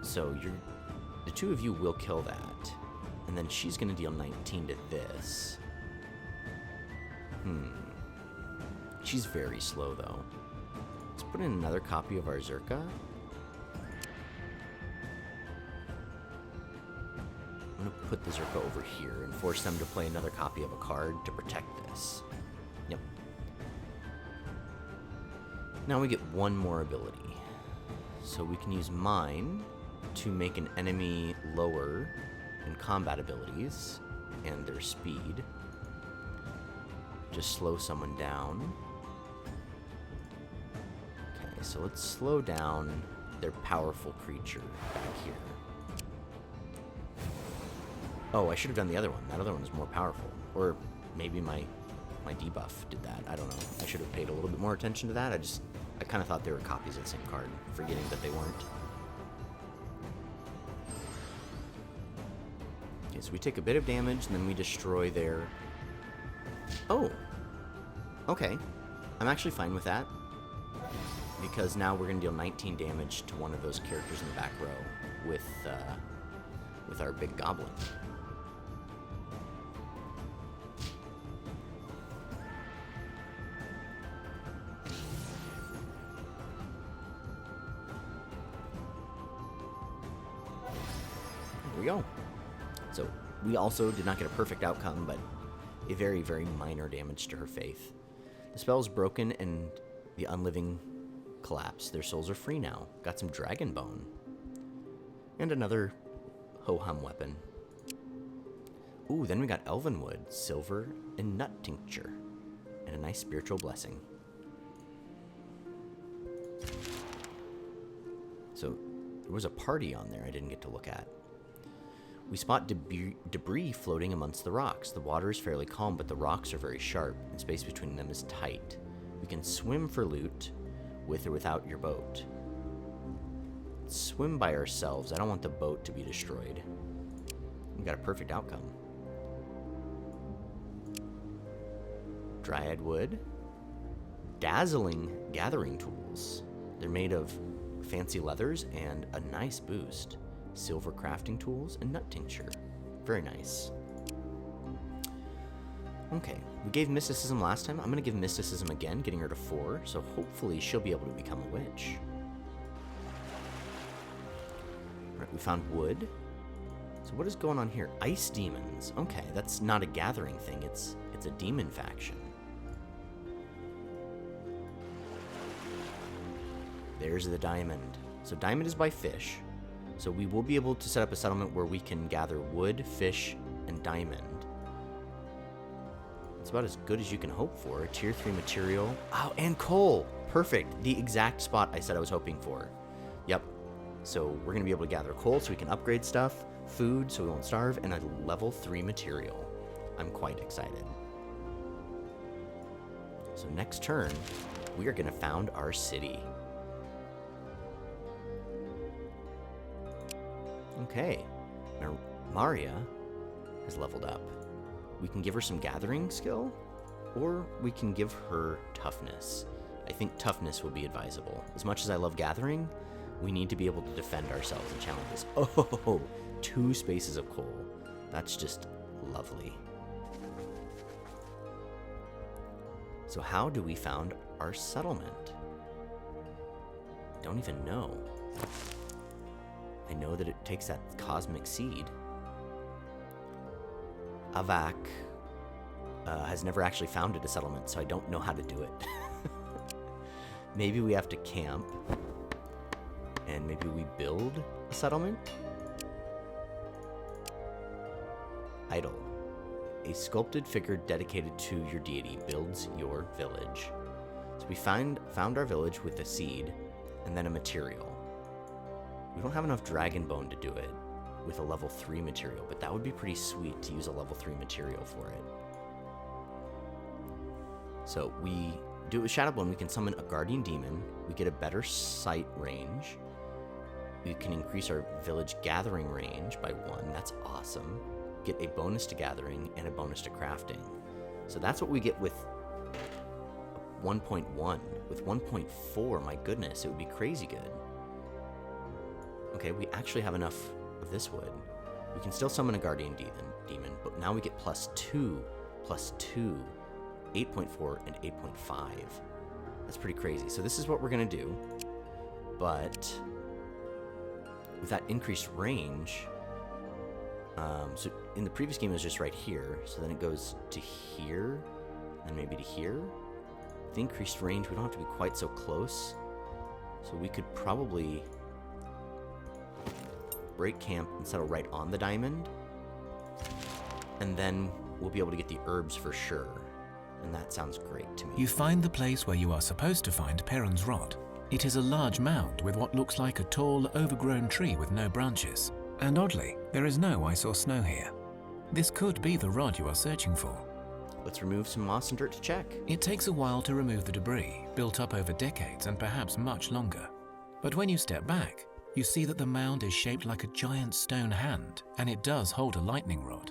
So the 2 of you will kill that. And then she's going to deal 19 to this. She's very slow, though. Let's put in another copy of our Zerka. I'm going to put the Zerka over here and force them to play another copy of a card to protect this. Yep. Now we get 1 more ability. So we can use mine to make an enemy lower in combat abilities and their speed. Just slow someone down. Okay, so let's slow down their powerful creature back here. Oh, I should have done the other one. That other one is more powerful. Or maybe my debuff did that. I don't know. I should have paid a little bit more attention to that. I kind of thought they were copies of the same card, forgetting that they weren't. Okay, so we take a bit of damage, and then we destroy their... Oh! Okay. I'm actually fine with that. Because now we're going to deal 19 damage to one of those characters in the back row with our big goblin. There we go. So, we also did not get a perfect outcome, but a very, very minor damage to her faith. The spell is broken and the unliving collapse. Their souls are free now. Got some dragon bone. And another ho-hum weapon. Ooh, then we got elvenwood, silver, and nut tincture. And a nice spiritual blessing. So, there was a party on there I didn't get to look at. We spot debris floating amongst the rocks. The water is fairly calm, but the rocks are very sharp, and space between them is tight. We can swim for loot, with or without your boat. Let's swim by ourselves. I don't want the boat to be destroyed. We got a perfect outcome. Dryad wood. Dazzling gathering tools. They're made of fancy leathers and a nice boost. Silver crafting tools and nut tincture. Very nice. Okay, we gave mysticism last time. I'm going to give mysticism again, getting her to 4, so hopefully she'll be able to become a witch. Right, we found wood. So what is going on here? Ice demons. Okay, that's not a gathering thing. It's a demon faction. There's the diamond. So diamond is by fish. So we will be able to set up a settlement where we can gather wood, fish, and diamond. It's about as good as you can hope for. A tier 3 material. Oh, and coal. Perfect. The exact spot I said I was hoping for. Yep. So we're going to be able to gather coal so we can upgrade stuff, food so we won't starve, and a level 3 material. I'm quite excited. So next turn, we are going to found our city. Okay. Now, Maria has leveled up. We can give her some gathering skill, or we can give her toughness. I think toughness would be advisable. As much as I love gathering, we need to be able to defend ourselves in challenges. Oh, 2 spaces of coal. That's just lovely. So how do we found our settlement? Don't even know. I know that it takes that cosmic seed. Avak has never actually founded a settlement, so I don't know how to do it. Maybe we have to camp, and maybe we build a settlement? Idol. A sculpted figure dedicated to your deity builds your village. So we found our village with a seed, and then a material. We don't have enough dragon bone to do it with a level 3 material, but that would be pretty sweet to use a level 3 material for it. So we do it with Shadowbone. We can summon a guardian demon. We get a better sight range. We can increase our village gathering range by 1. That's awesome. Get a bonus to gathering and a bonus to crafting. So that's what we get with 1.1. With 1.4, my goodness, it would be crazy good. Okay, we actually have enough of this wood. We can still summon a guardian demon, but now we get +2, +2, 8.4, and 8.5. That's pretty crazy. So this is what we're gonna do, but with that increased range, so in the previous game it was just right here, so then it goes to here, and maybe to here. With the increased range, we don't have to be quite so close, so we could probably break camp and settle right on the diamond, and then we'll be able to get the herbs for sure, and that sounds great to me. You find the place where you are supposed to find Perrin's Rod. It is a large mound with what looks like a tall, overgrown tree with no branches, and oddly, there is no ice or snow here. This could be the rod you are searching for. Let's remove some moss and dirt to check. It takes a while to remove the debris, built up over decades and perhaps much longer. But when you step back, you see that the mound is shaped like a giant stone hand, and it does hold a lightning rod.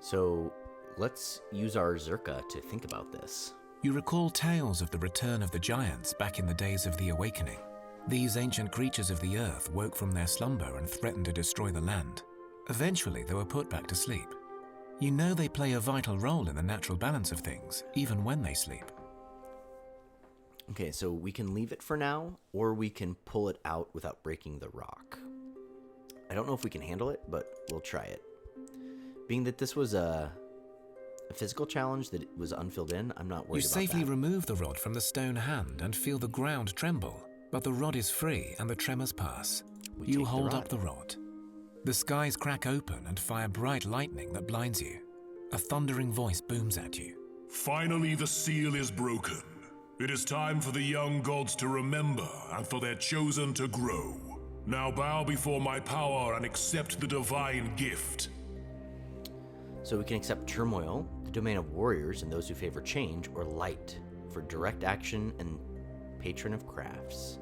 So let's use our Zerka to think about this. You recall tales of the return of the giants back in the days of the Awakening. These ancient creatures of the earth woke from their slumber and threatened to destroy the land. Eventually, they were put back to sleep. You know they play a vital role in the natural balance of things, even when they sleep. Okay, so we can leave it for now, or we can pull it out without breaking the rock. I don't know if we can handle it, but we'll try it. Being that this was a physical challenge that was unfilled in, I'm not worried about that. You safely remove the rod from the stone hand and feel the ground tremble, but the rod is free and the tremors pass. You hold up the rod. The skies crack open and fire bright lightning that blinds you. A thundering voice booms at you. Finally, the seal is broken. It is time for the young gods to remember and for their chosen to grow. Now bow before my power and accept the divine gift. So we can accept turmoil, the domain of warriors and those who favor change, or light for direct action and patron of crafts.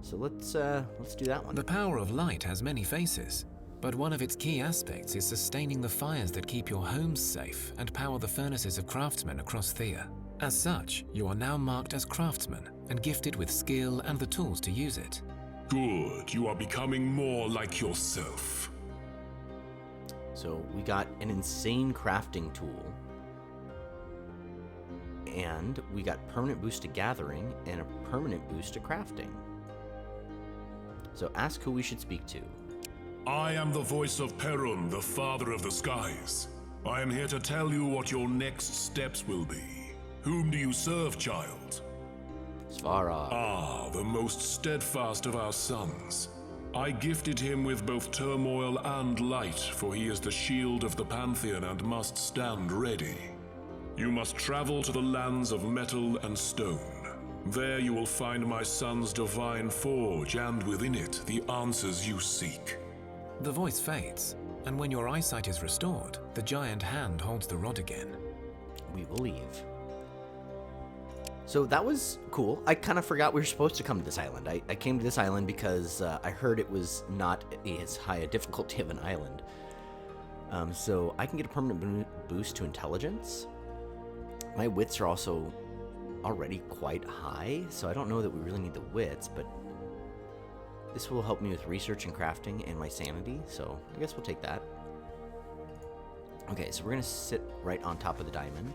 So let's do that one. The power of light has many faces, but one of its key aspects is sustaining the fires that keep your homes safe and power the furnaces of craftsmen across Thea. As such, you are now marked as craftsman and gifted with skill and the tools to use it. Good, you are becoming more like yourself. So we got an insane crafting tool, and we got permanent boost to gathering and a permanent boost to crafting. So ask who we should speak to. I am the voice of Perun, the father of the skies. I am here to tell you what your next steps will be. Whom do you serve, child? Svarog. Ah, the most steadfast of our sons. I gifted him with both turmoil and light, for he is the shield of the Pantheon and must stand ready. You must travel to the lands of metal and stone. There you will find my son's divine forge, and within it, the answers you seek. The voice fades, and when your eyesight is restored, the giant hand holds the rod again. We will leave. So that was cool. I kind of forgot we were supposed to come to this island. I came to this island because I heard it was not as high a difficulty of an island. So I can get a permanent boost to intelligence. My wits are also already quite high, so I don't know that we really need the wits, but this will help me with research and crafting and my sanity, so I guess we'll take that. Okay, so we're going to sit right on top of the diamond.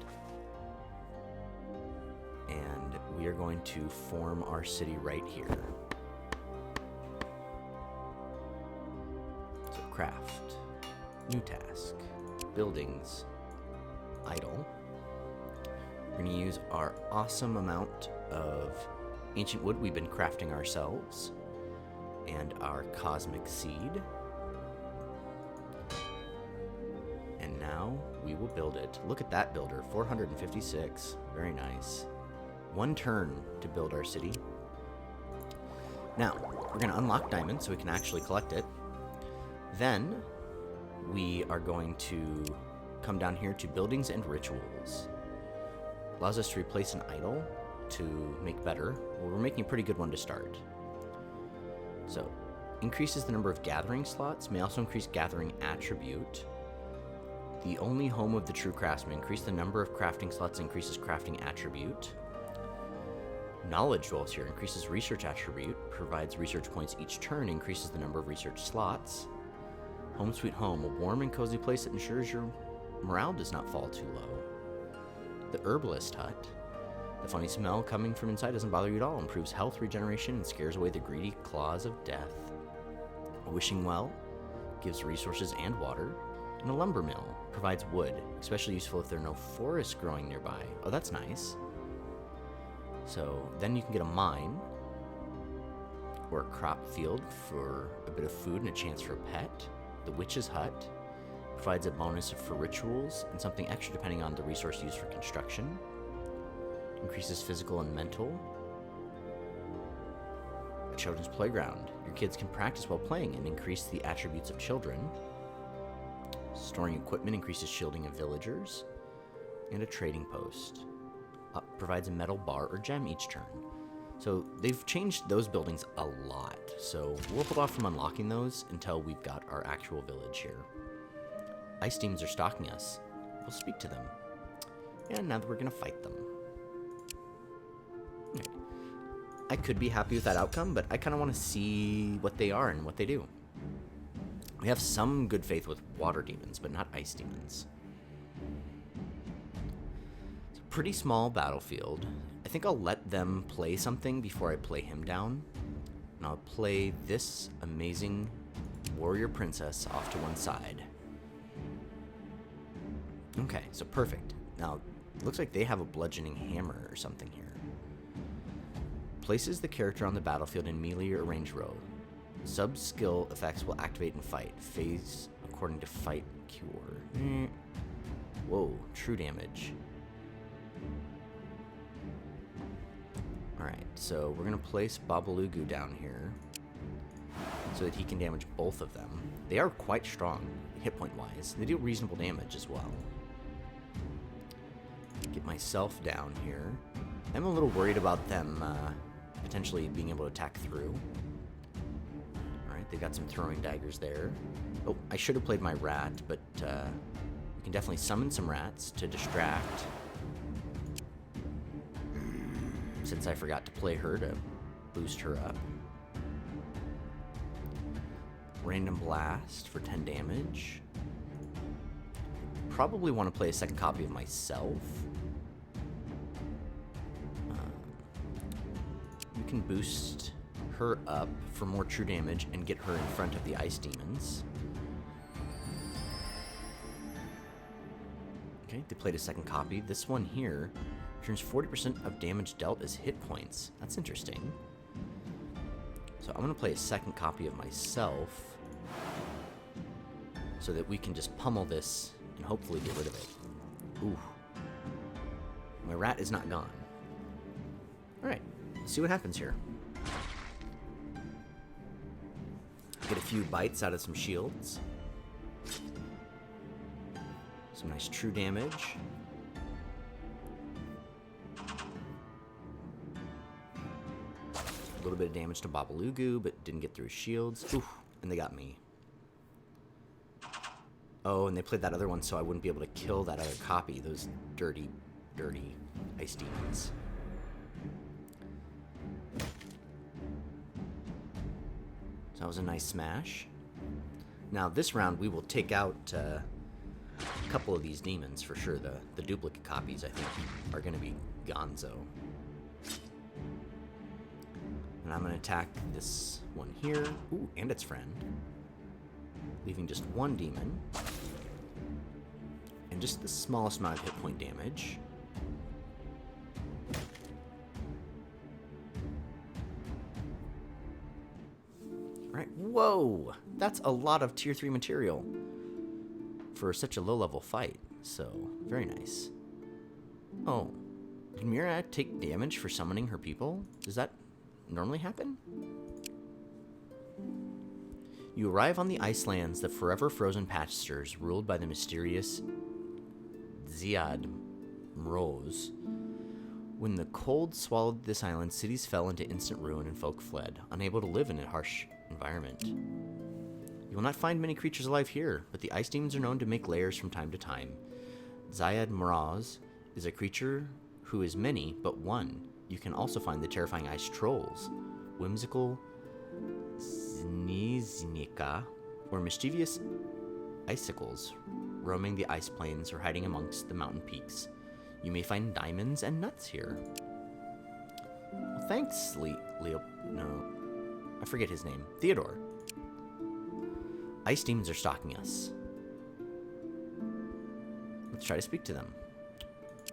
And we are going to form our city right here. So craft, new task, buildings, idle. We're going to use our awesome amount of ancient wood we've been crafting ourselves and our cosmic seed. And now we will build it. Look at that builder, 456, very nice. 1 turn to build our city. Now, we're going to unlock diamonds so we can actually collect it. Then, we are going to come down here to buildings and rituals. Allows us to replace an idol to make better. Well, we're making a pretty good one to start. So, increases the number of gathering slots, may also increase gathering attribute. The only home of the true craftsman, increase the number of crafting slots, increases crafting attribute. Knowledge dwells here, increases research attribute, provides research points each turn, increases the number of research slots. Home sweet home, a warm and cozy place that ensures your morale does not fall too low. The herbalist hut, the funny smell coming from inside doesn't bother you at all, improves health regeneration and scares away the greedy claws of death. A wishing well, gives resources and water. And a lumber mill, provides wood, especially useful if there are no forests growing nearby. Oh, that's nice. So then you can get a mine or a crop field for a bit of food and a chance for a pet. The witch's hut provides a bonus for rituals and something extra depending on the resource used for construction. Increases physical and mental. A children's playground. Your kids can practice while playing and increase the attributes of children. Storing equipment increases shielding of villagers. And a trading post. Provides a metal bar or gem each turn. So they've changed those buildings a lot. So we'll hold off from unlocking those until we've got our actual village here. Ice demons are stalking us. We'll speak to them. And now that we're going to fight them. Okay. I could be happy with that outcome, but I kind of want to see what they are and what they do. We have some good faith with water demons, but not ice demons. It's a pretty small battlefield. I think I'll let them play something before I play him down. And I'll play this amazing warrior princess off to one side. Okay, so perfect. Now, it looks like they have a bludgeoning hammer or something here. Places the character on the battlefield in melee or range row. Sub-skill effects will activate and fight. Phase according to fight cure. Whoa, true damage. Alright, so we're going to place Babalugu down here so that he can damage both of them. They are quite strong, hit point wise. They do reasonable damage as well. Get myself down here. I'm a little worried about them potentially being able to attack through. Alright, they've got some throwing daggers there. Oh, I should have played my rat, but we can definitely summon some rats to distract. Since I forgot to play her to boost her up. Random blast for 10 damage. Probably want to play a second copy of myself. You can boost her up for more true damage and get her in front of the ice demons. Okay, they played a second copy. This one here turns 40% of damage dealt as hit points. That's interesting. So I'm going to play a second copy of myself so that we can just pummel this and hopefully get rid of it. Ooh. My rat is not gone. Alright, let's see what happens here. Get a few bites out of some shields. Some nice true damage. A little bit of damage to Babalugu, but didn't get through his shields. Oof, and they got me. Oh, and they played that other one so I wouldn't be able to kill that other copy. Those dirty, dirty ice demons. So that was a nice smash. Now this round we will take out a couple of these demons for sure. The duplicate copies I think are going to be gonzo. And I'm going to attack this one here. Ooh, and its friend. Leaving just one demon. And just the smallest amount of hit point damage. Alright, whoa! That's a lot of tier 3 material for such a low level fight. So, very nice. Oh, did Mira take damage for summoning her people? Does that normally happen? You arrive on the ice lands, the forever frozen pastures ruled by the mysterious Ziad Mroz. When the cold swallowed this island, cities fell into instant ruin and folk fled, unable to live in a harsh environment. You will not find many creatures alive here, but the ice demons are known to make lairs from time to time. Ziad Mroz is a creature who is many, but one. You can also find the terrifying ice trolls, whimsical Zniznika, or mischievous icicles, roaming the ice plains or hiding amongst the mountain peaks. You may find diamonds and nuts here. Well, thanks, Leo. No, I forget his name. Theodore. Ice demons are stalking us. Let's try to speak to them.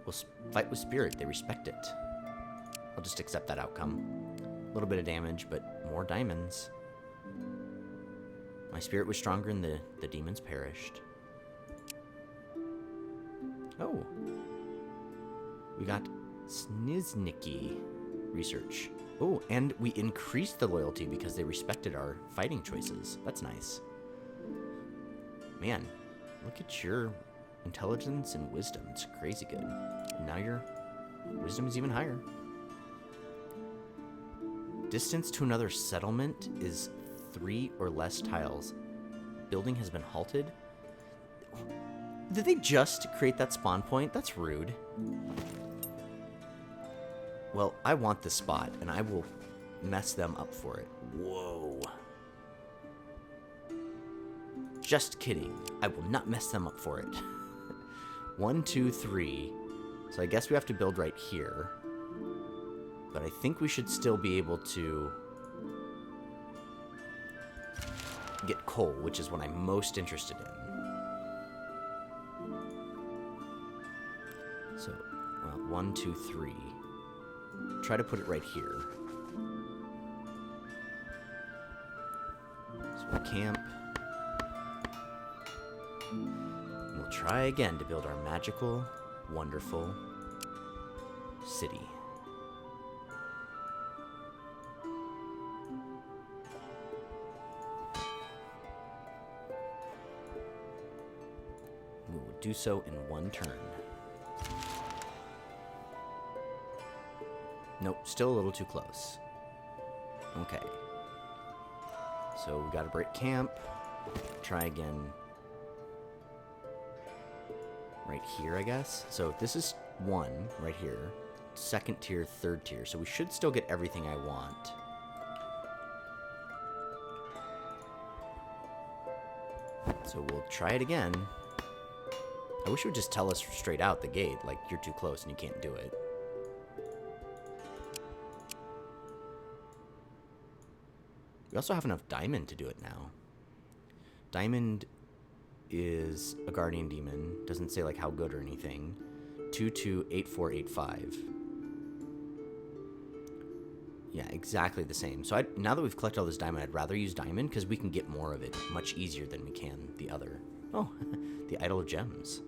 We'll fight with spirit. They respect it. I'll just accept that outcome. A little bit of damage, but more diamonds. My spirit was stronger and the demons perished. Oh. We got Snizniki research. Oh, and we increased the loyalty because they respected our fighting choices. That's nice. Man, look at your intelligence and wisdom. It's crazy good. Now your wisdom is even higher. Distance to another settlement is 3 or less tiles. Building has been halted. Did they just create that spawn point? That's rude. Well, I want this spot, and I will mess them up for it. Whoa. Just kidding. I will not mess them up for it. 1, 2, 3. So I guess we have to build right here. But I think we should still be able to get coal, which is what I'm most interested in. So, well, 1, 2, 3. Try to put it right here. So we'll camp. And we'll try again to build our magical, wonderful city. We will do so in one turn. Nope, still a little too close. Okay. So we gotta break camp. Try again. Right here, I guess. So this is 1 right here. 2nd tier, 3rd tier. So we should still get everything I want. So we'll try it again. I wish it would just tell us straight out the gate, like, you're too close and you can't do it. We also have enough diamond to do it now. Diamond is a guardian demon. Doesn't say like how good or anything. 228485. Yeah, exactly the same. So now that we've collected all this diamond, I'd rather use diamond because we can get more of it much easier than we can the other. Oh, the Idol of Gems.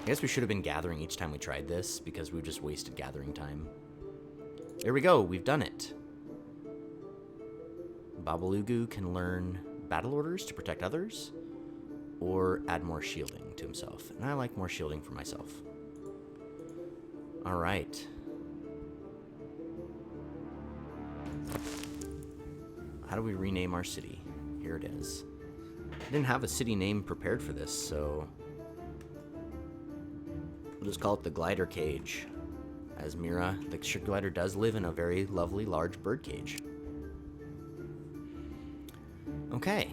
I guess we should have been gathering each time we tried this because we just wasted gathering time. There we go, we've done it. Babalugu can learn battle orders to protect others or add more shielding to himself. And I like more shielding for myself. All right. How do we rename our city? Here it is. I didn't have a city name prepared for this, so we'll just call it the Glider Cage, as Mira, the sugar glider, does live in a very lovely large bird cage. Okay.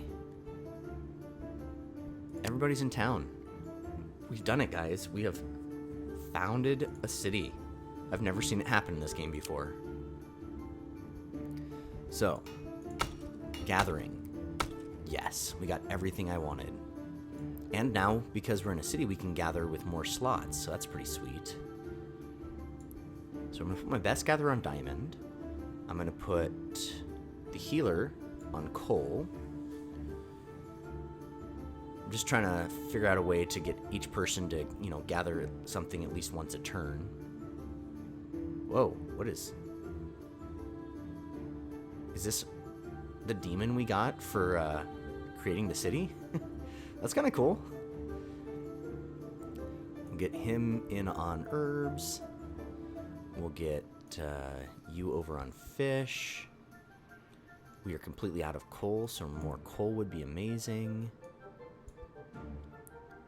Everybody's in town. We've done it, guys. We have founded a city. I've never seen it happen in this game before. So, gathering. Yes, we got everything I wanted. And now, because we're in a city, we can gather with more slots, so that's pretty sweet. So I'm going to put my best gatherer on diamond. I'm going to put the healer on coal. I'm just trying to figure out a way to get each person to, you know, gather something at least once a turn. Whoa, what is... Is this the demon we got for creating the city? That's kind of cool. We'll get him in on herbs. We'll get you over on fish. We are completely out of coal, so more coal would be amazing.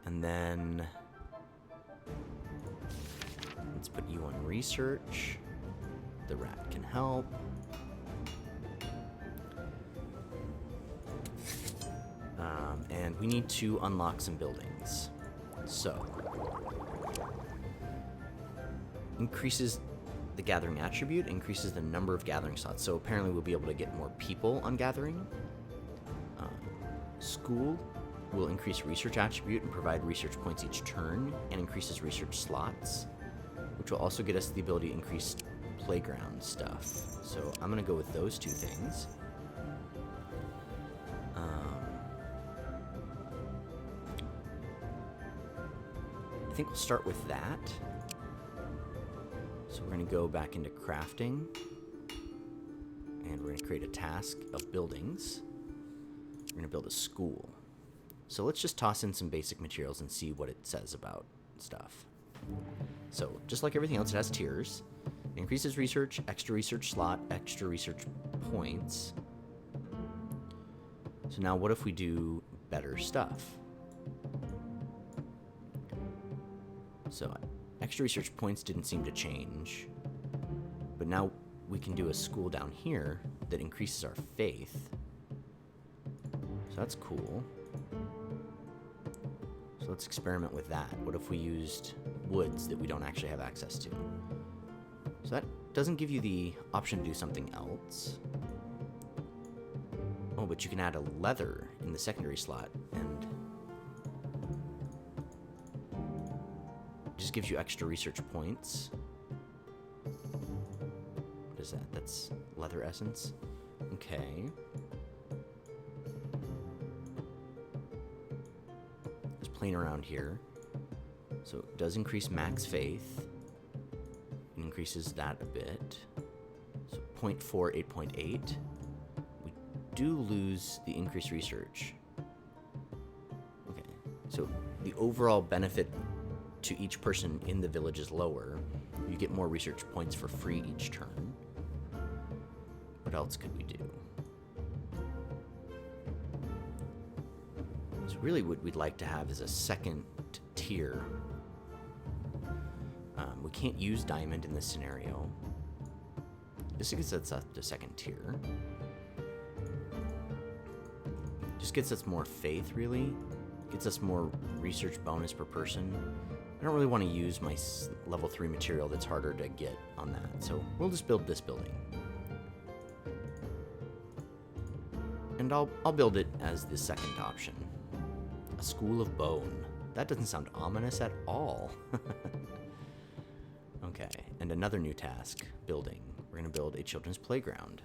And then let's put you on research. The rat can help. And we need to unlock some buildings. So, increases the gathering attribute, increases the number of gathering slots. So apparently we'll be able to get more people on gathering. School will increase research attribute and provide research points each turn, and increases research slots, which will also get us the ability to increase playground stuff. So I'm going to go with those two things. I think we'll start with that. So we're going to go back into crafting, and we're going to create a task of buildings. We're going to build a school. So let's just toss in some basic materials and see what it says about stuff. So just like everything else, it has tiers. It increases research, extra research slot, extra research points. So now what if we do better stuff? So extra research points didn't seem to change, but now we can do a school down here that increases our faith. So that's cool. So let's experiment with that. What if we used woods that we don't actually have access to? So that doesn't give you the option to do something else. Oh, but you can add a leather in the secondary slot, and just gives you extra research points. What is that? That's leather essence. Okay. Just playing around here. So it does increase max faith. It increases that a bit. So 0.4, 8.8. We do lose the increased research. Okay. So the overall benefit to each person in the village is lower. You get more research points for free each turn. What else could we do? So really what we'd like to have is a second tier. We can't use diamond in this scenario. This gets us up to second tier. Just gets us more faith, really. gets us more research bonus per person. I don't really want to use my level 3 material that's harder to get on that, so we'll just build this building. And I'll build it as the second option. A school of bone. That doesn't sound ominous at all. Okay, and another new task, building. We're going to build a children's playground.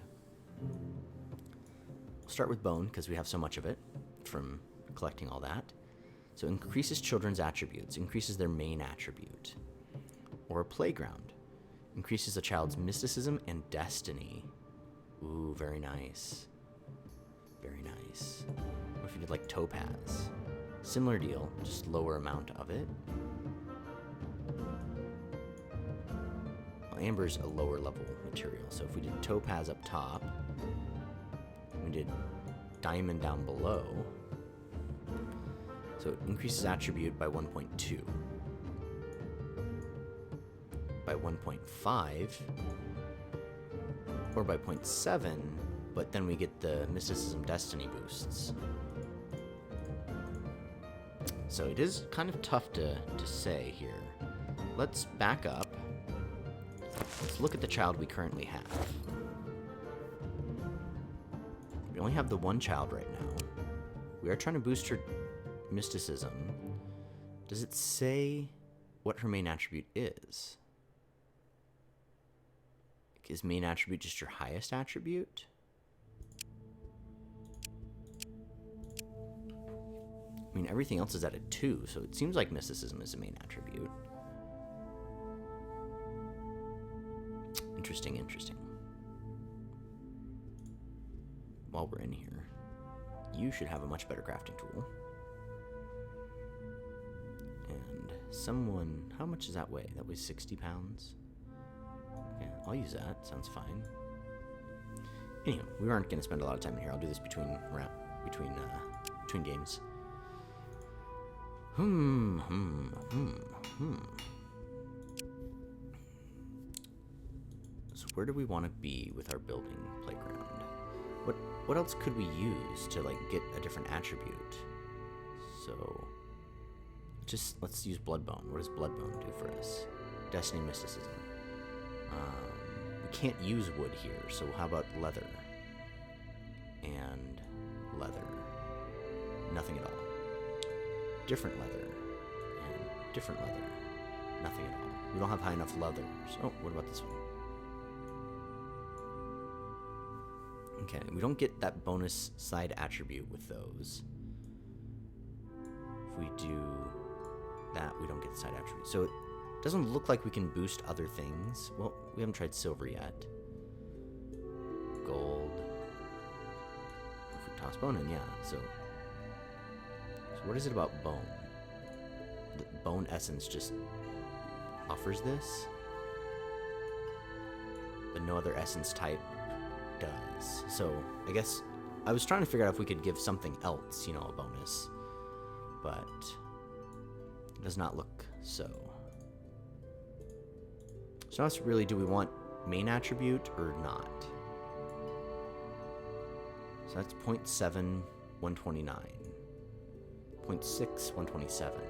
We'll start with bone, because we have so much of it from collecting all that. So increases children's attributes, increases their main attribute. Or a playground. Increases a child's mysticism and destiny. Ooh, very nice. Very nice. What if we did like topaz? Similar deal, just lower amount of it. Well, amber's a lower level material, so if we did topaz up top, we did diamond down below, so it increases attribute by 1.2. By 1.5, or by 0.7, but then we get the mysticism destiny boosts. So it is kind of tough to say here. Let's back up. Let's look at the child we currently have. We only have the one child right now. We are trying to boost her mysticism. Does it say what her main attribute is? Is main attribute just your highest attribute? I mean, everything else is at a 2, so it seems like mysticism is the main attribute. Interesting, interesting. While we're in here, you should have a much better crafting tool. And someone, how much does that weigh? That weighs 60 pounds. Okay, I'll use that. Sounds fine. Anyway, we aren't going to spend a lot of time in here. I'll do this between games. So where do we want to be with our building playground? What else could we use to like get a different attribute? So just let's use Bloodbone. What does Bloodbone do for us? Destiny mysticism. We can't use wood here, so how about leather? And leather. Nothing at all. Different leather. And different leather. Nothing at all. We don't have high enough leathers. Oh, what about this one? Okay, we don't get that bonus side attribute with those. If we do that, we don't get the side attribute. So it doesn't look like we can boost other things. Well, we haven't tried silver yet. Gold. If we toss bone in, yeah. So what is it about bone? The bone essence just offers this, but no other essence type does. So I guess I was trying to figure out if we could give something else, a bonus, but it does not look so. So now it's really, do we want main attribute or not? So that's 0.7, 129. 0.6, 127.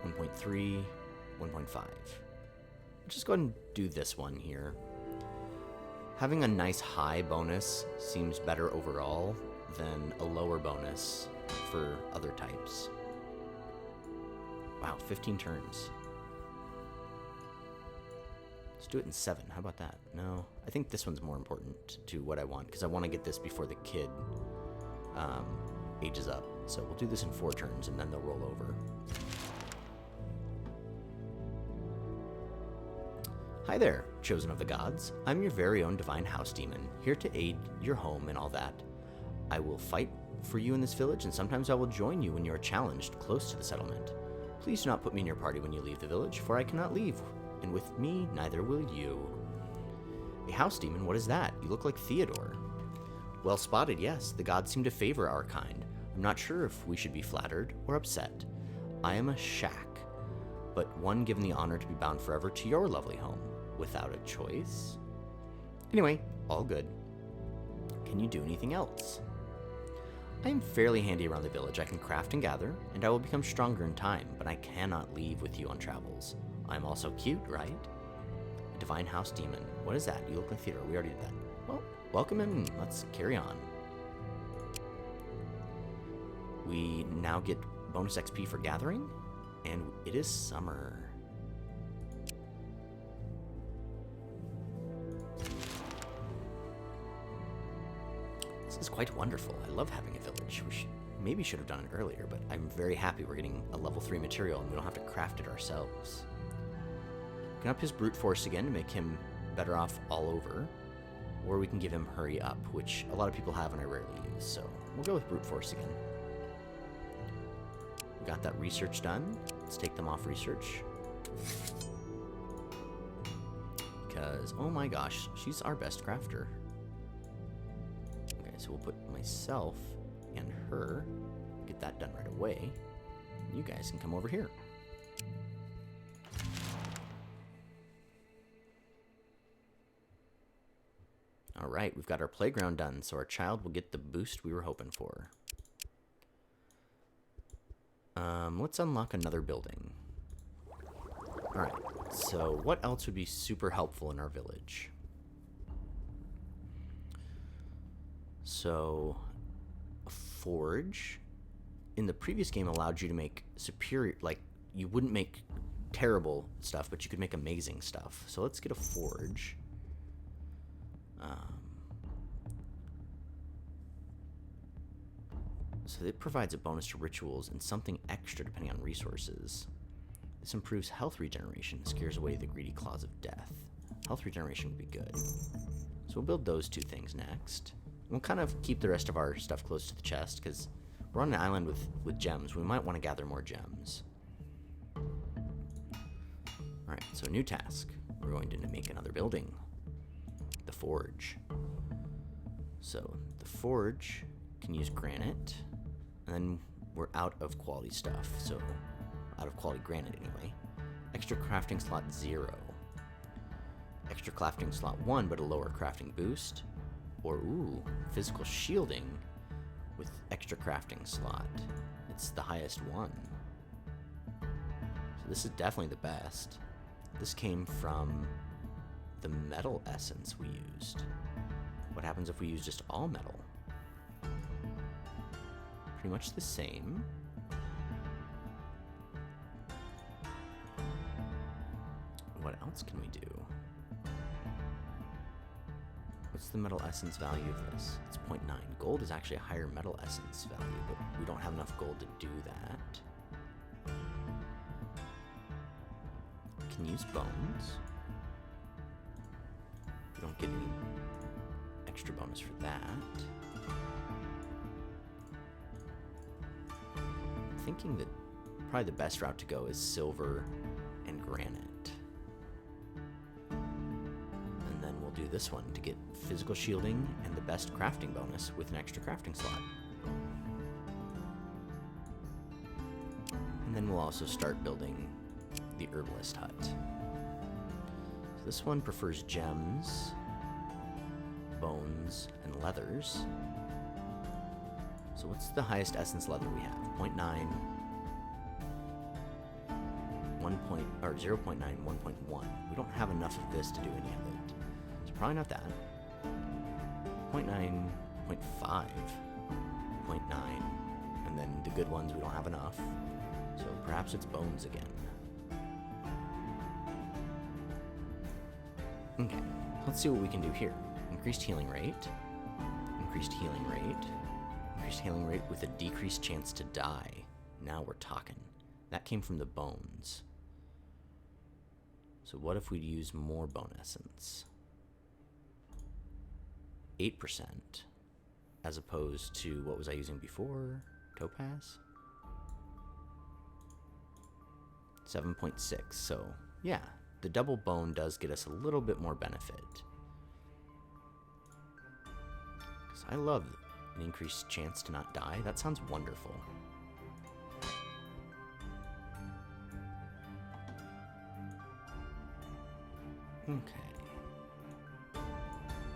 1.3, 1.5. Just go ahead and do this one here. Having a nice high bonus seems better overall than a lower bonus for other types. Wow, 15 turns. Let's do it in 7. How about that? No, I think this one's more important to what I want, because I want to get this before the kid ages up. So we'll do this in 4 turns, and then they'll roll over. Hi there, chosen of the gods. I'm your very own divine house demon, here to aid your home and all that. I will fight for you in this village, and sometimes I will join you when you are challenged close to the settlement. Please do not put me in your party when you leave the village, for I cannot leave, and with me, neither will you. A house demon? What is that? You look like Theodore. Well spotted, yes. The gods seem to favor our kind. I'm not sure if we should be flattered or upset. I am a shack, but one given the honor to be bound forever to your lovely home, without a choice. Anyway, all good. Can you do anything else? I am fairly handy around the village. I can craft and gather, and I will become stronger in time, but I cannot leave with you on travels. I'm also cute, right? A divine house demon. What is that? You look like Theodore. We already did that. Well, welcome him. Let's carry on. We now get bonus XP for gathering, and it is summer. This is quite wonderful. I love having a village. We maybe should have done it earlier, but I'm very happy we're getting a level 3 material and we don't have to craft it ourselves. We can up his brute force again to make him better off all over, or we can give him hurry up, which a lot of people have and I rarely use, so we'll go with brute force again. We got that research done. Let's take them off research. Because, oh my gosh, she's our best crafter. Okay, so we'll put myself and her, get that done right away. You guys can come over here. Alright, we've got our playground done, so our child will get the boost we were hoping for. Let's unlock another building. Alright, so what else would be super helpful in our village? So, a forge in the previous game allowed you to make superior, like, you wouldn't make terrible stuff, but you could make amazing stuff. So let's get a forge. So it provides a bonus to rituals and something extra depending on resources. This improves health regeneration, scares away the greedy claws of death. Health regeneration would be good. So we'll build those two things next. We'll kind of keep the rest of our stuff close to the chest because we're on an island with gems. We might want to gather more gems. Alright, so new task. We're going to make another building. The forge. So the forge can use granite. And then we're out of quality stuff, so out of quality granite anyway. Extra crafting slot 0. Extra crafting slot 1, but a lower crafting boost. Or, ooh, physical shielding with extra crafting slot. It's the highest one. So this is definitely the best. This came from the metal essence we used. What happens if we use just all metal? Pretty much the same. What else can we do? What's the metal essence value of this? It's 0.9. Gold is actually a higher metal essence value, but we don't have enough gold to do that. We can use bones. We don't get any extra bonus for that. Thinking that probably the best route to go is silver and granite. And then we'll do this one to get physical shielding and the best crafting bonus with an extra crafting slot. And then we'll also start building the herbalist hut. So this one prefers gems, bones, and leathers. So what's the highest essence leather we have? 0.9, 0.9, 1.1. We don't have enough of this to do any of it. So probably not that. 0.9, 0.5, 0.9. And then the good ones we don't have enough. So perhaps it's bones again. Okay, let's see what we can do here. Increased healing rate. Increased healing rate. Increased healing rate with a decreased chance to die. Now we're talking. That came from the bones. So what if we use more bone essence? 8%. As opposed to, what was I using before? Topaz? 7.6. So, yeah. The double bone does get us a little bit more benefit. Because I love an increased chance to not die. That sounds wonderful. Okay.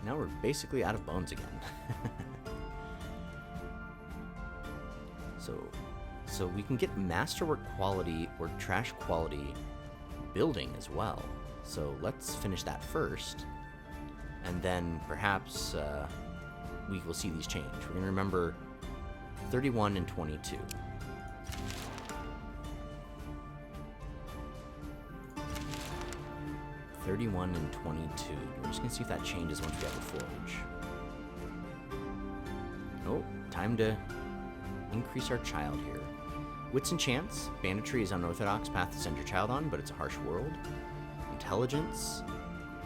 Now we're basically out of bones again. So we can get masterwork quality or trash quality building as well. So let's finish that first, and then perhaps we will see these change. We're going to remember 31 and 22. (31 and 22). We're just going to see if that changes once we have a forge. Oh, time to increase our child here. Wits and chance. Banditry is unorthodox path to send your child on, but it's a harsh world. Intelligence.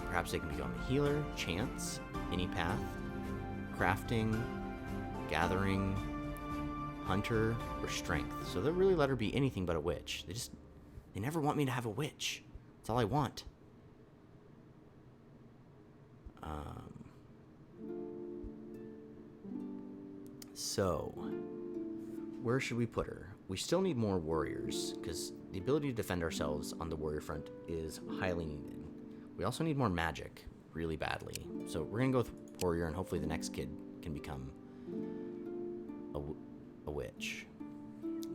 Perhaps they can become a healer. Chance. Any path. Crafting. Gathering. Hunter. Or strength. So they'll really let her be anything but a witch. They never want me to have a witch. That's all I want. So, where should we put her? We still need more warriors, because the ability to defend ourselves on the warrior front is highly needed. We also need more magic, really badly. So we're going to go with warrior, and hopefully the next kid can become a witch.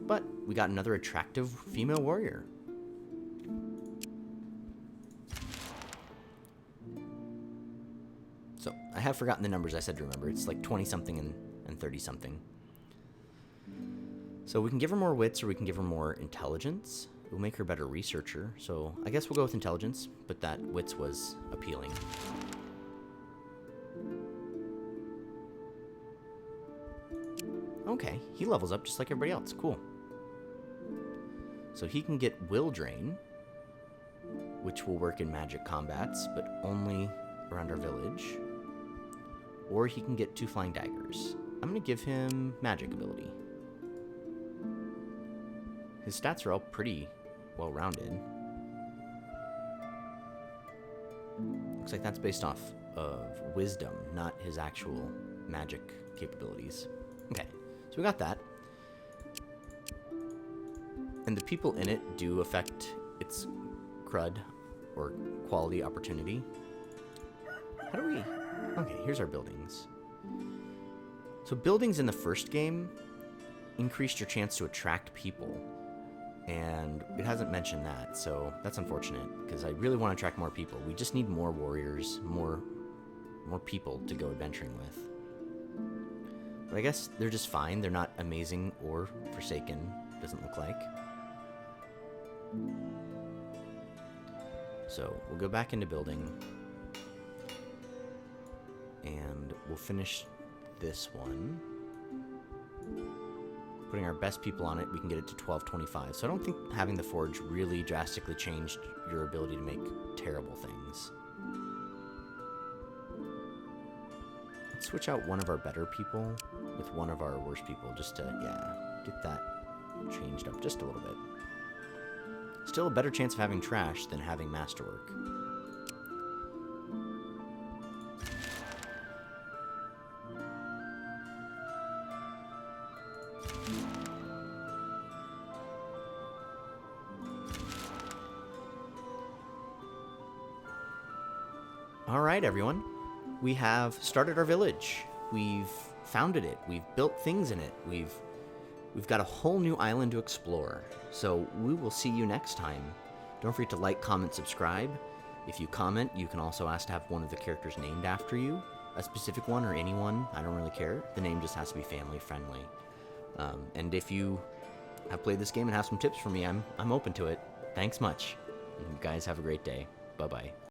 But we got another attractive female warrior. So, I have forgotten the numbers I said to remember. It's like 20-something and 30-something. So we can give her more wits, or we can give her more intelligence. We'll make her a better researcher. So I guess we'll go with intelligence, but that wits was appealing. Okay, he levels up just like everybody else. Cool. So he can get will drain, which will work in magic combats, but only around our village. Or he can get 2 flying daggers. I'm going to give him magic ability. His stats are all pretty well-rounded. Looks like that's based off of wisdom, not his actual magic capabilities. Okay, so we got that. And the people in it do affect its crud, or quality opportunity. How do we... Okay, here's our buildings. So buildings in the first game increased your chance to attract people, and it hasn't mentioned that, so that's unfortunate, because I really want to attract more people. We just need more warriors, more people to go adventuring with. But I guess they're just fine. They're not amazing or forsaken, doesn't look like. So we'll go back into building, and we'll finish this one. Putting our best people on it, we can get it to 1225. So I don't think having the forge really drastically changed your ability to make terrible things. Let's switch out one of our better people with one of our worst people, just to, yeah, get that changed up just a little bit. Still a better chance of having trash than having masterwork. All right, everyone. We have started our village. We've founded it. We've built things in it. We've got a whole new island to explore. So we will see you next time. Don't forget to like, comment, subscribe. If you comment, you can also ask to have one of the characters named after you. A specific one or anyone. I don't really care. The name just has to be family friendly. And if you have played this game and have some tips for me, I'm open to it. Thanks much. You guys have a great day. Bye-bye.